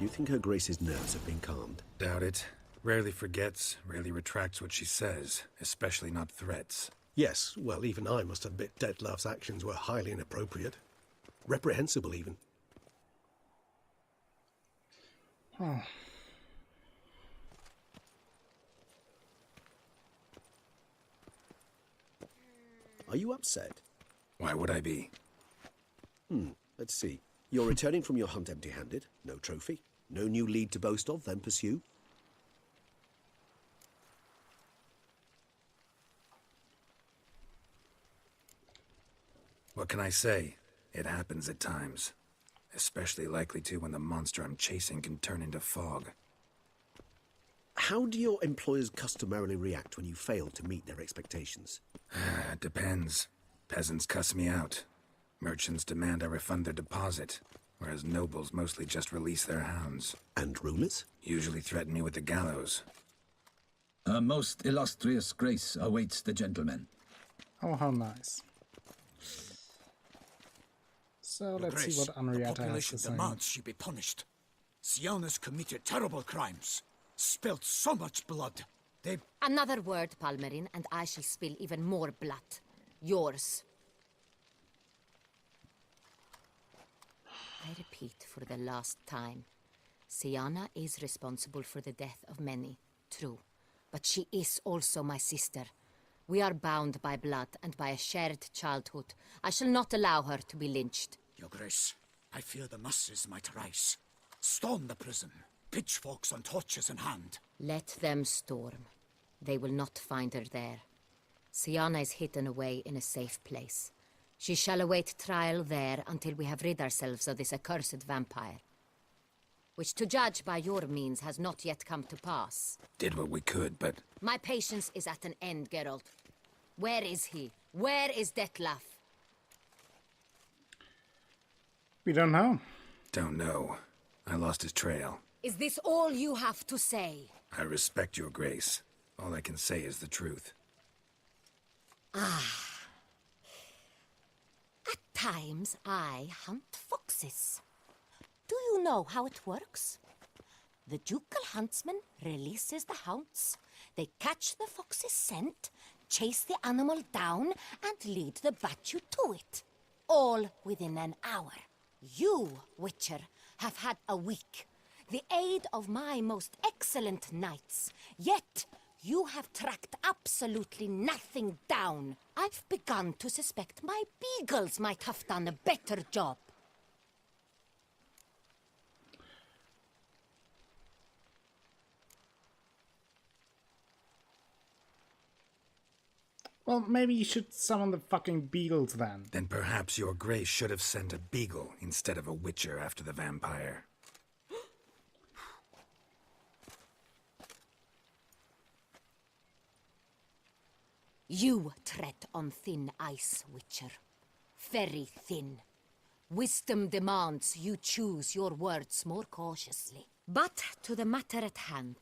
Do you think Her Grace's nerves have been calmed? Doubt it. Rarely forgets, rarely retracts what she says, especially not threats. Yes, well, even I must admit Dettlaff's actions were highly inappropriate. Reprehensible, even. Oh. Are you upset? Why would I be? Let's see. You're returning from your hunt empty-handed. No trophy. No new lead to boast of, then pursue. What can I say? It happens at times. Especially likely to when the monster I'm chasing can turn into fog. How do your employers customarily react when you fail to meet their expectations? It depends. Peasants cuss me out. Merchants demand I refund their deposit, whereas nobles mostly just release their hounds. And rulers? Usually threaten me with the gallows. A most illustrious grace awaits the gentleman. Oh, how nice. So let's see what Henrietta has to population say. demands she be punished. Siana's committed terrible crimes. Spilt so much blood. They... Another word, Palmerin, and I shall spill even more blood. Yours. I repeat for the last time. Siana is responsible for the death of many, true. But she is also my sister. We are bound by blood and by a shared childhood. I shall not allow her to be lynched. Your Grace, I fear the masses might rise. Storm the prison. Pitchforks and torches in hand. Let them storm. They will not find her there. Siana is hidden away in a safe place. She shall await trial there until we have rid ourselves of this accursed vampire. Which, to judge by your means, has not yet come to pass. Did what we could, but... My patience is at an end, Geralt. Where is he? Where is Dettlaff? We don't know. Don't know. I lost his trail. Is this all you have to say? I respect your grace. All I can say is the truth. Ah. At times, I hunt foxes. Do you know how it works? The ducal huntsman releases the hounds. They catch the fox's scent, chase the animal down, and lead the battue to it. All within an hour. You, Witcher, have had a week. The aid of my most excellent knights. Yet, you have tracked absolutely nothing down. I've begun to suspect my beagles might have done a better job. Well, maybe you should summon the fucking beagles then. Then perhaps your grace should have sent a beagle instead of a witcher after the vampire. You tread on thin ice, Witcher. Very thin. Wisdom demands you choose your words more cautiously. But to the matter at hand.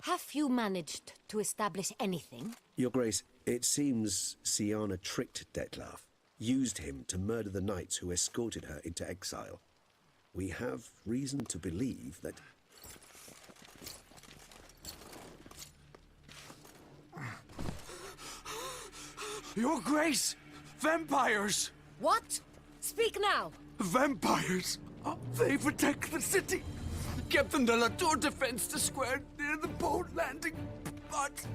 Have you managed to establish anything? Your Grace, it seems Siana tricked Dettlaff, used him to murder the knights who escorted her into exile. We have reason to believe that... Your Grace! Vampires! What? Speak now! Vampires! They've attacked the city! Captain de la Tour defends the square near the boat landing, but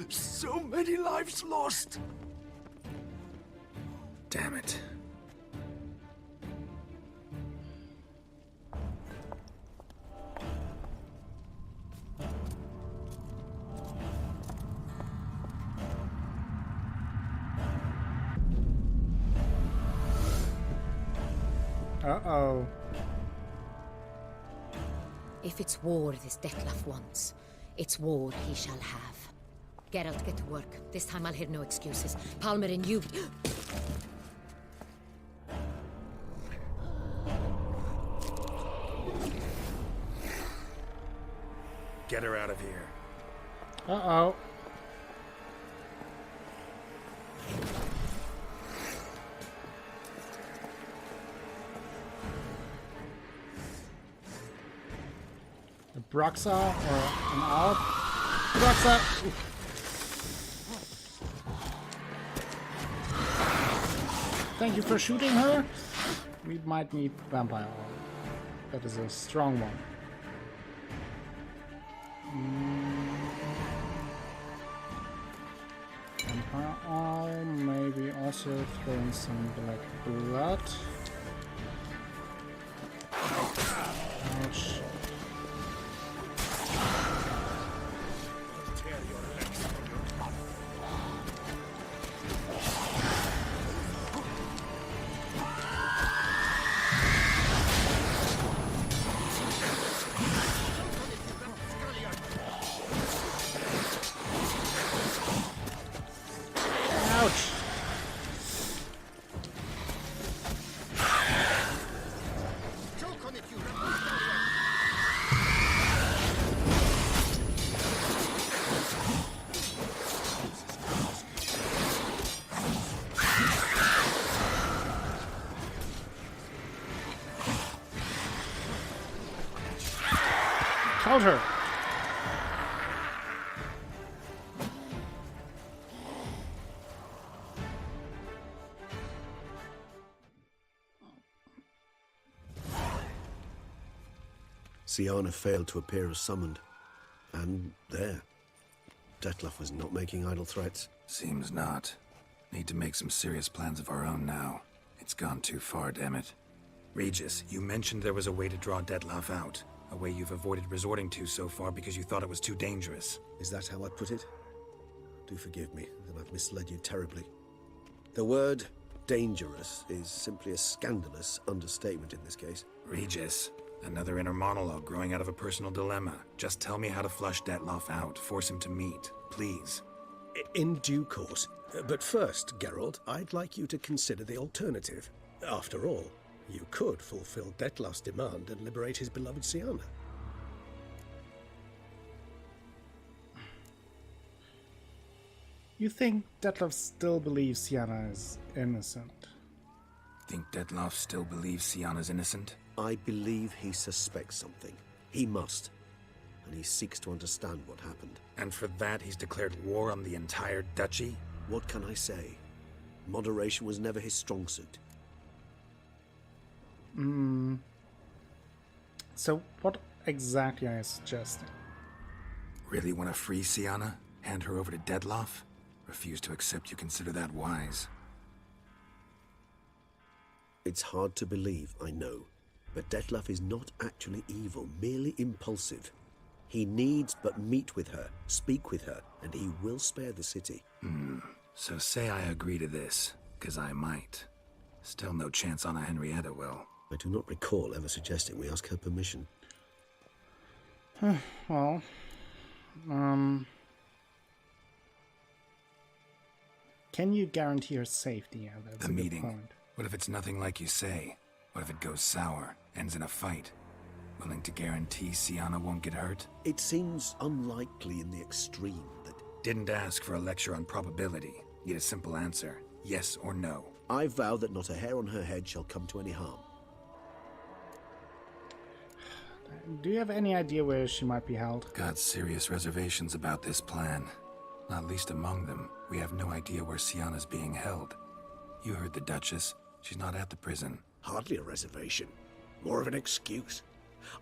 so many lives lost. Damn it. Uh-oh. If it's war this Dettlaff wants, it's war he shall have. Geralt, get to work. This time I'll hear no excuses. Palmerin, you... Get her out of here. Uh-oh. Broxa or an Alp. Broxa! Thank you for shooting her. We might need Vampire Alp. That is a strong one. Vampire Alp, maybe also throw in some black blood. Ouch. Killed her. Siana failed to appear as summoned. And there. Detlef was not making idle threats. Seems not. Need to make some serious plans of our own now. It's gone too far, damn it. Regis, you mentioned there was a way to draw Detlef out. A way you've avoided resorting to so far because you thought it was too dangerous. Is that how I put it? Do forgive me that I've misled you terribly. The word dangerous is simply a scandalous understatement in this case. Regis, another inner monologue growing out of a personal dilemma. Just tell me how to flush Detlef out, force him to meet, please. In due course. But first, Geralt, I'd like you to consider the alternative. After all, you could fulfill Detlef's demand and liberate his beloved Siana. You think Detlef still believes Siana is innocent? Think Detlef still believes Siana's innocent? I believe he suspects something. He must. And he seeks to understand what happened. And for that he's declared war on the entire duchy? What can I say? Moderation was never his strong suit. So what exactly are you suggesting? Really want to free Siana? Hand her over to Detlef? Refuse to accept you consider that wise. It's hard to believe, I know. But Detlef is not actually evil, merely impulsive. He needs but meet with her, speak with her, and he will spare the city. So say I agree to this, 'cause I might. Still no chance Anna Henrietta will. I do not recall ever suggesting we ask her permission. Well, can you guarantee her safety? Yeah, that's the a good meeting. point. What if it's nothing like you say? What if it goes sour, ends in a fight? Willing to guarantee Siana won't get hurt? It seems unlikely in the extreme that... Didn't ask for a lecture on probability. Need a simple answer. Yes or no. I vow that not a hair on her head shall come to any harm. Do you have any idea where she might be held? Got serious reservations about this plan. Not least among them, we have no idea where Siana's being held. You heard the Duchess. She's not at the prison. Hardly a reservation. More of an excuse.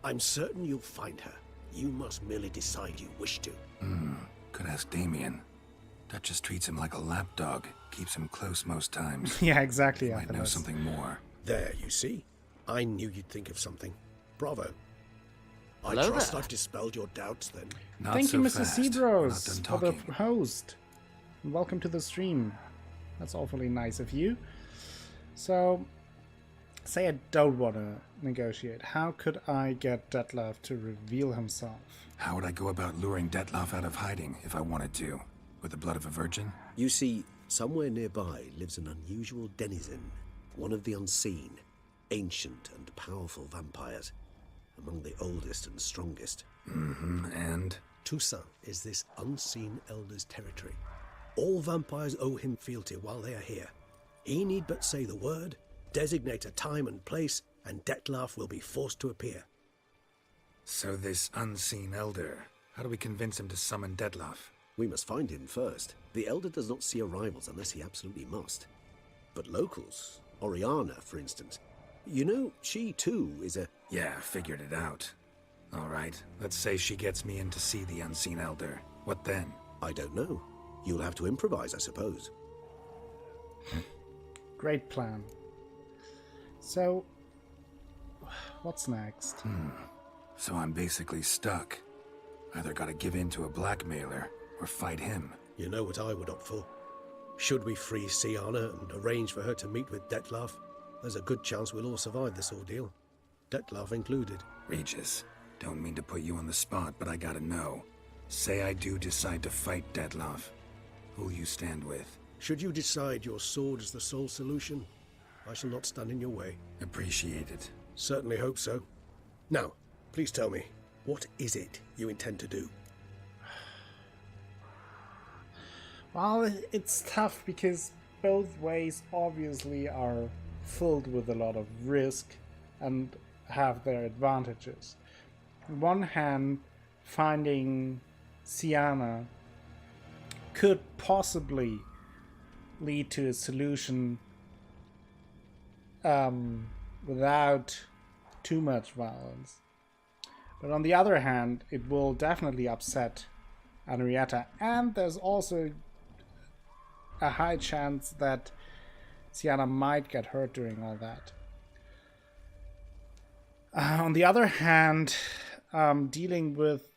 I'm certain you'll find her. You must merely decide you wish to. Could ask Damien. Duchess treats him like a lapdog. Keeps him close most times. Yeah, exactly. You might know something more. There, you see? I knew you'd think of something. Bravo. I Hello trust there. I've dispelled your doubts, then. Not Thank so you, Mr. fast. We're not Cedros, done for the talking. host. And welcome to the stream. That's awfully nice of you. So, say I don't want to negotiate. How could I get Detlef to reveal himself? How would I go about luring Detlef out of hiding if I wanted to? With the blood of a virgin? You see, somewhere nearby lives an unusual denizen, one of the unseen, ancient and powerful vampires, among the oldest and strongest. And? Toussaint is this unseen elder's territory. All vampires owe him fealty while they are here. He need but say the word, designate a time and place, and Detlef will be forced to appear. So this unseen elder, how do we convince him to summon Detlef? We must find him first. The Elder does not see arrivals unless he absolutely must. But locals, Oriana, for instance, you know, she too is a... Yeah, figured it out. All right, let's say she gets me in to see the unseen elder. What then? I don't know. You'll have to improvise, I suppose. Great plan. So, what's next? So I'm basically stuck. Either gotta give in to a blackmailer, or fight him. You know what I would opt for? Should we free Sienna and arrange for her to meet with Detlef, there's a good chance we'll all survive this ordeal. Detlef included. Regis, don't mean to put you on the spot, but I gotta know. Say I do decide to fight Detlef. Who'll you stand with? Should you decide your sword is the sole solution, I shall not stand in your way. Appreciate it. Certainly hope so. Now, please tell me, what is it you intend to do? Well, it's tough because both ways obviously are filled with a lot of risk and have their advantages. On one hand, finding Sienna could possibly lead to a solution without too much violence. But on the other hand, it will definitely upset Henrietta, and there's also a high chance that Sienna might get hurt during all that. On the other hand, dealing with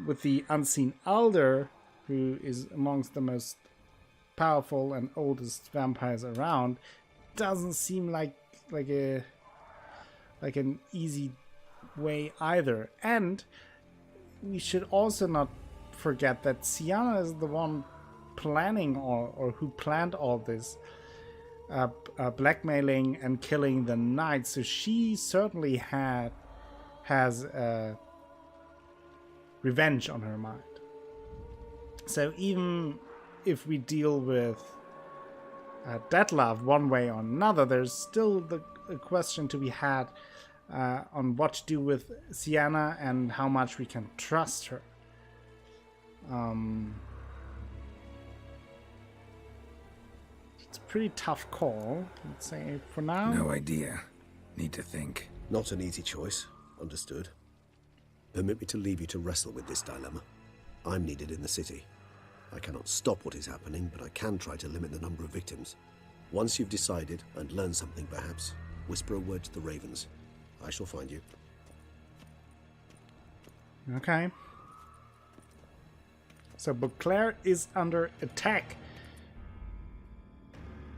with the unseen elder, who is amongst the most powerful and oldest vampires around, doesn't seem like an easy way either. And we should also not forget that Sienna is the one planning or who planned all this blackmailing and killing the knights, so she certainly has revenge on her mind. So even if we deal with Detlef one way or another, there's still a question to be had on what to do with Sienna and how much we can trust her. It's a pretty tough call, let's say, for now. No idea. Need to think. Not an easy choice. Understood. Permit me to leave you to wrestle with this dilemma. I'm needed in the city. I cannot stop what is happening, but I can try to limit the number of victims. Once you've decided, and learned something perhaps, whisper a word to the ravens. I shall find you. Okay. So Beauclair is under attack.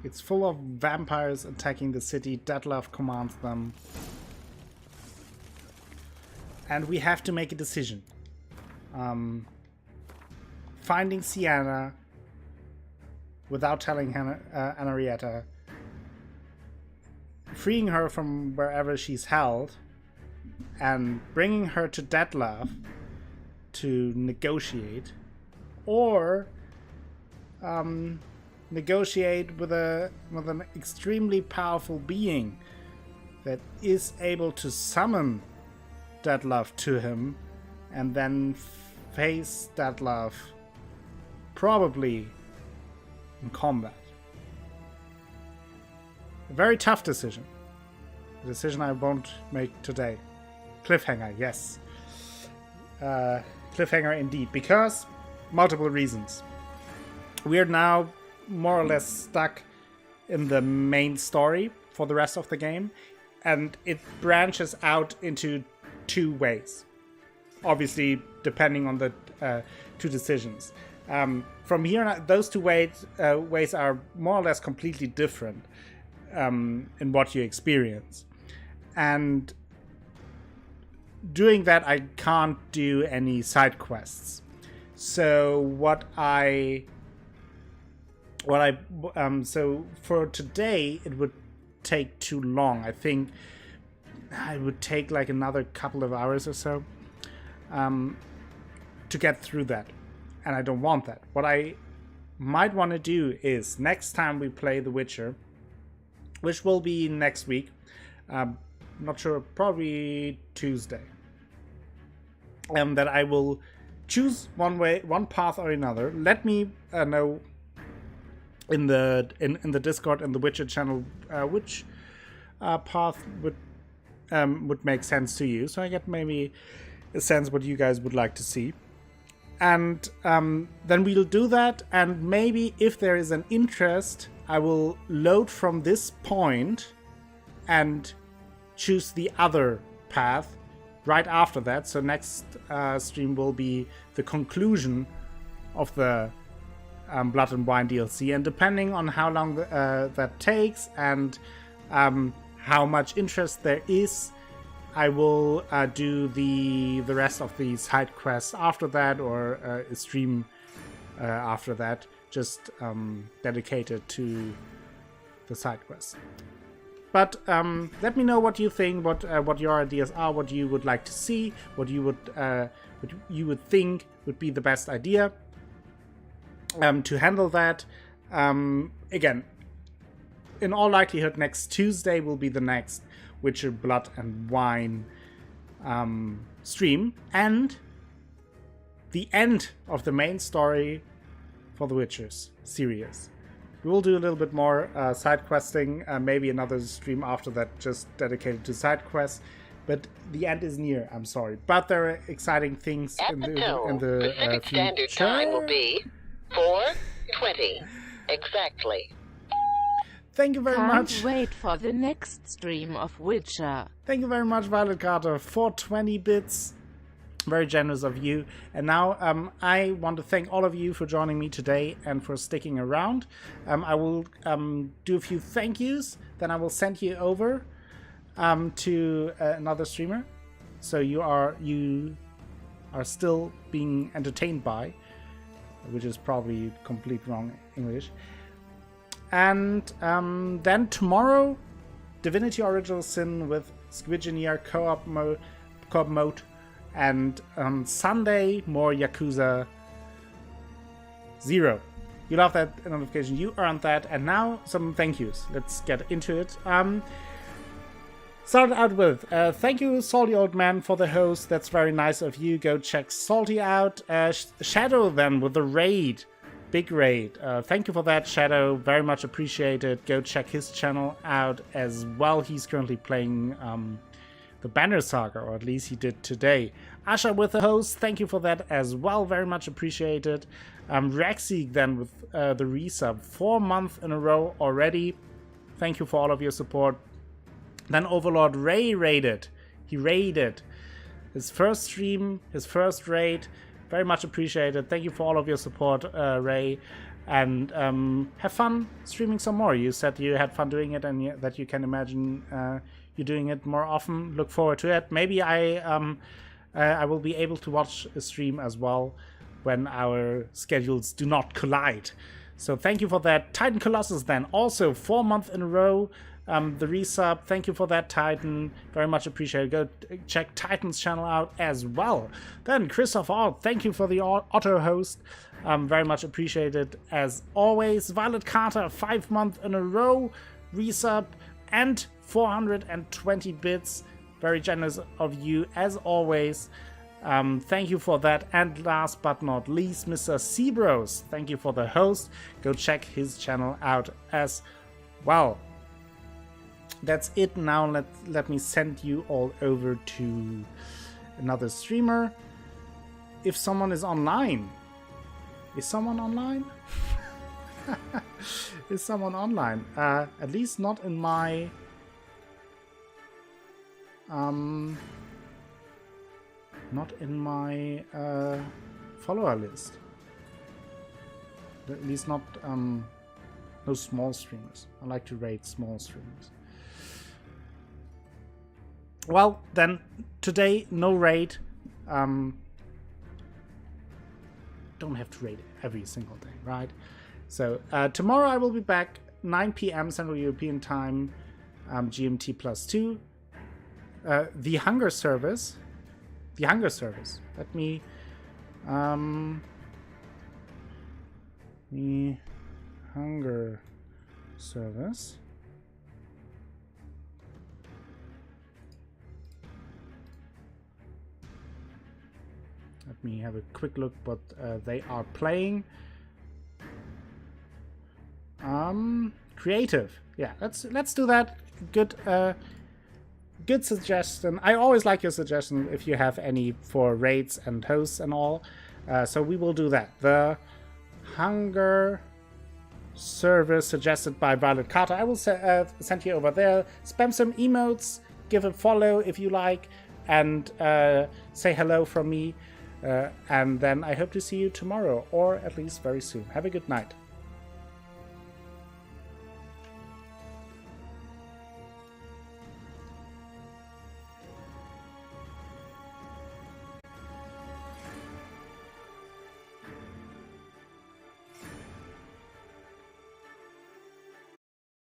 It's full of vampires attacking the city. Detlef commands them. And we have to make a decision. Finding Sienna without telling Henrietta, freeing her from wherever she's held, and bringing her to Detlef to negotiate, or negotiate with an extremely powerful being that is able to summon Detlef to him, and then face Detlef probably in combat. A very tough decision. A decision I won't make today. Cliffhanger, yes. Cliffhanger indeed, because multiple reasons. We are now more or less stuck in the main story for the rest of the game, and it branches out into two ways. Obviously, depending on the two decisions. From here on, those two ways are more or less completely different in what you experience. And doing that, I can't do any side quests. So so for today, it would take too long. I think it would take like another couple of hours or so to get through that. And I don't want that. What I might want to do is next time we play The Witcher, which will be next week, not sure, probably Tuesday. that I will choose one path or another. Let me know in the Discord and the Witcher channel which path would make sense to you, so I get maybe a sense what you guys would like to see. And then we'll do that, and maybe if there is an interest, I will load from this point and choose the other path right after that. So next stream will be the conclusion of the Blood and Wine DLC, and depending on how long that takes and how much interest there is, I will do the rest of the side quests after that, or a stream after that, just dedicated to the side quests. But let me know what you think, what your ideas are, what you would like to see, what you would think would be the best idea to handle that. Again, in all likelihood, next Tuesday will be the next Witcher Blood and Wine stream, and the end of the main story for the Witchers series. We will do a little bit more side questing, maybe another stream after that just dedicated to side quests, but the end is near, I'm sorry. But there are exciting things in the Pacific Standard Time will be 4:20 exactly. Thank you very much. Can't wait for the next stream of Witcher. Thank you very much, Violet Carter, for 20 bits. Very generous of you. And now I want to thank all of you for joining me today and for sticking around. I will do a few thank yous, then I will send you over to another streamer. So you are still being entertained by, which is probably complete wrong English. And then tomorrow, Divinity Original Sin with Squidgeneer co-op mode. And Sunday, more Yakuza 0. You love that notification, you earned that. And now some thank yous. Let's get into it. Start out with, thank you, Salty Old Man, for the host. That's very nice of you. Go check Salty out. Shadow then with the raid. Big raid. Thank you for that, Shadow. Very much appreciated. Go check his channel out as well. He's currently playing the Banner Saga, or at least he did today. Asha with the host. Thank you for that as well. Very much appreciated. Rexy then with the resub. 4 months in a row already. Thank you for all of your support. Then Overlord Ray raided. He raided. His first stream, his first raid. Very much appreciated. Thank you for all of your support, Ray. And have fun streaming some more. You said you had fun doing it and that you can imagine you doing it more often. Look forward to it. Maybe I will be able to watch a stream as well when our schedules do not collide. So thank you for that. Titan Colossus then. Also 4 months in a row. The resub, thank you for that, Titan. Very much appreciated. Go check Titan's channel out as well. Then Christoph Alt, thank you for the auto host. Very much appreciated as always. Violet Carter, 5 months in a row resub and 420 bits. Very generous of you as always. Thank you for that. And last but not least, Mr. Sebros, thank you for the host. Go check his channel out as well. That's it. Now let me send you all over to another streamer. If someone is online. Is someone online? Is someone online? At least not in my follower list. At least not no small streamers. I like to rate small streamers. Well, then, today, no raid. Don't have to raid every single day, right? So, tomorrow I will be back, 9 p.m. Central European Time, GMT +2. The Hunger Service. Let me... the Hunger Service. Let me have a quick look what they are playing. Creative. Yeah, let's do that. Good suggestion. I always like your suggestion if you have any for raids and hosts and all. So we will do that. The hunger service suggested by Violet Carter. I will send you over there. Spam some emotes. Give a follow if you like. And say hello from me. And then I hope to see you tomorrow. Or at least very soon. Have a good night.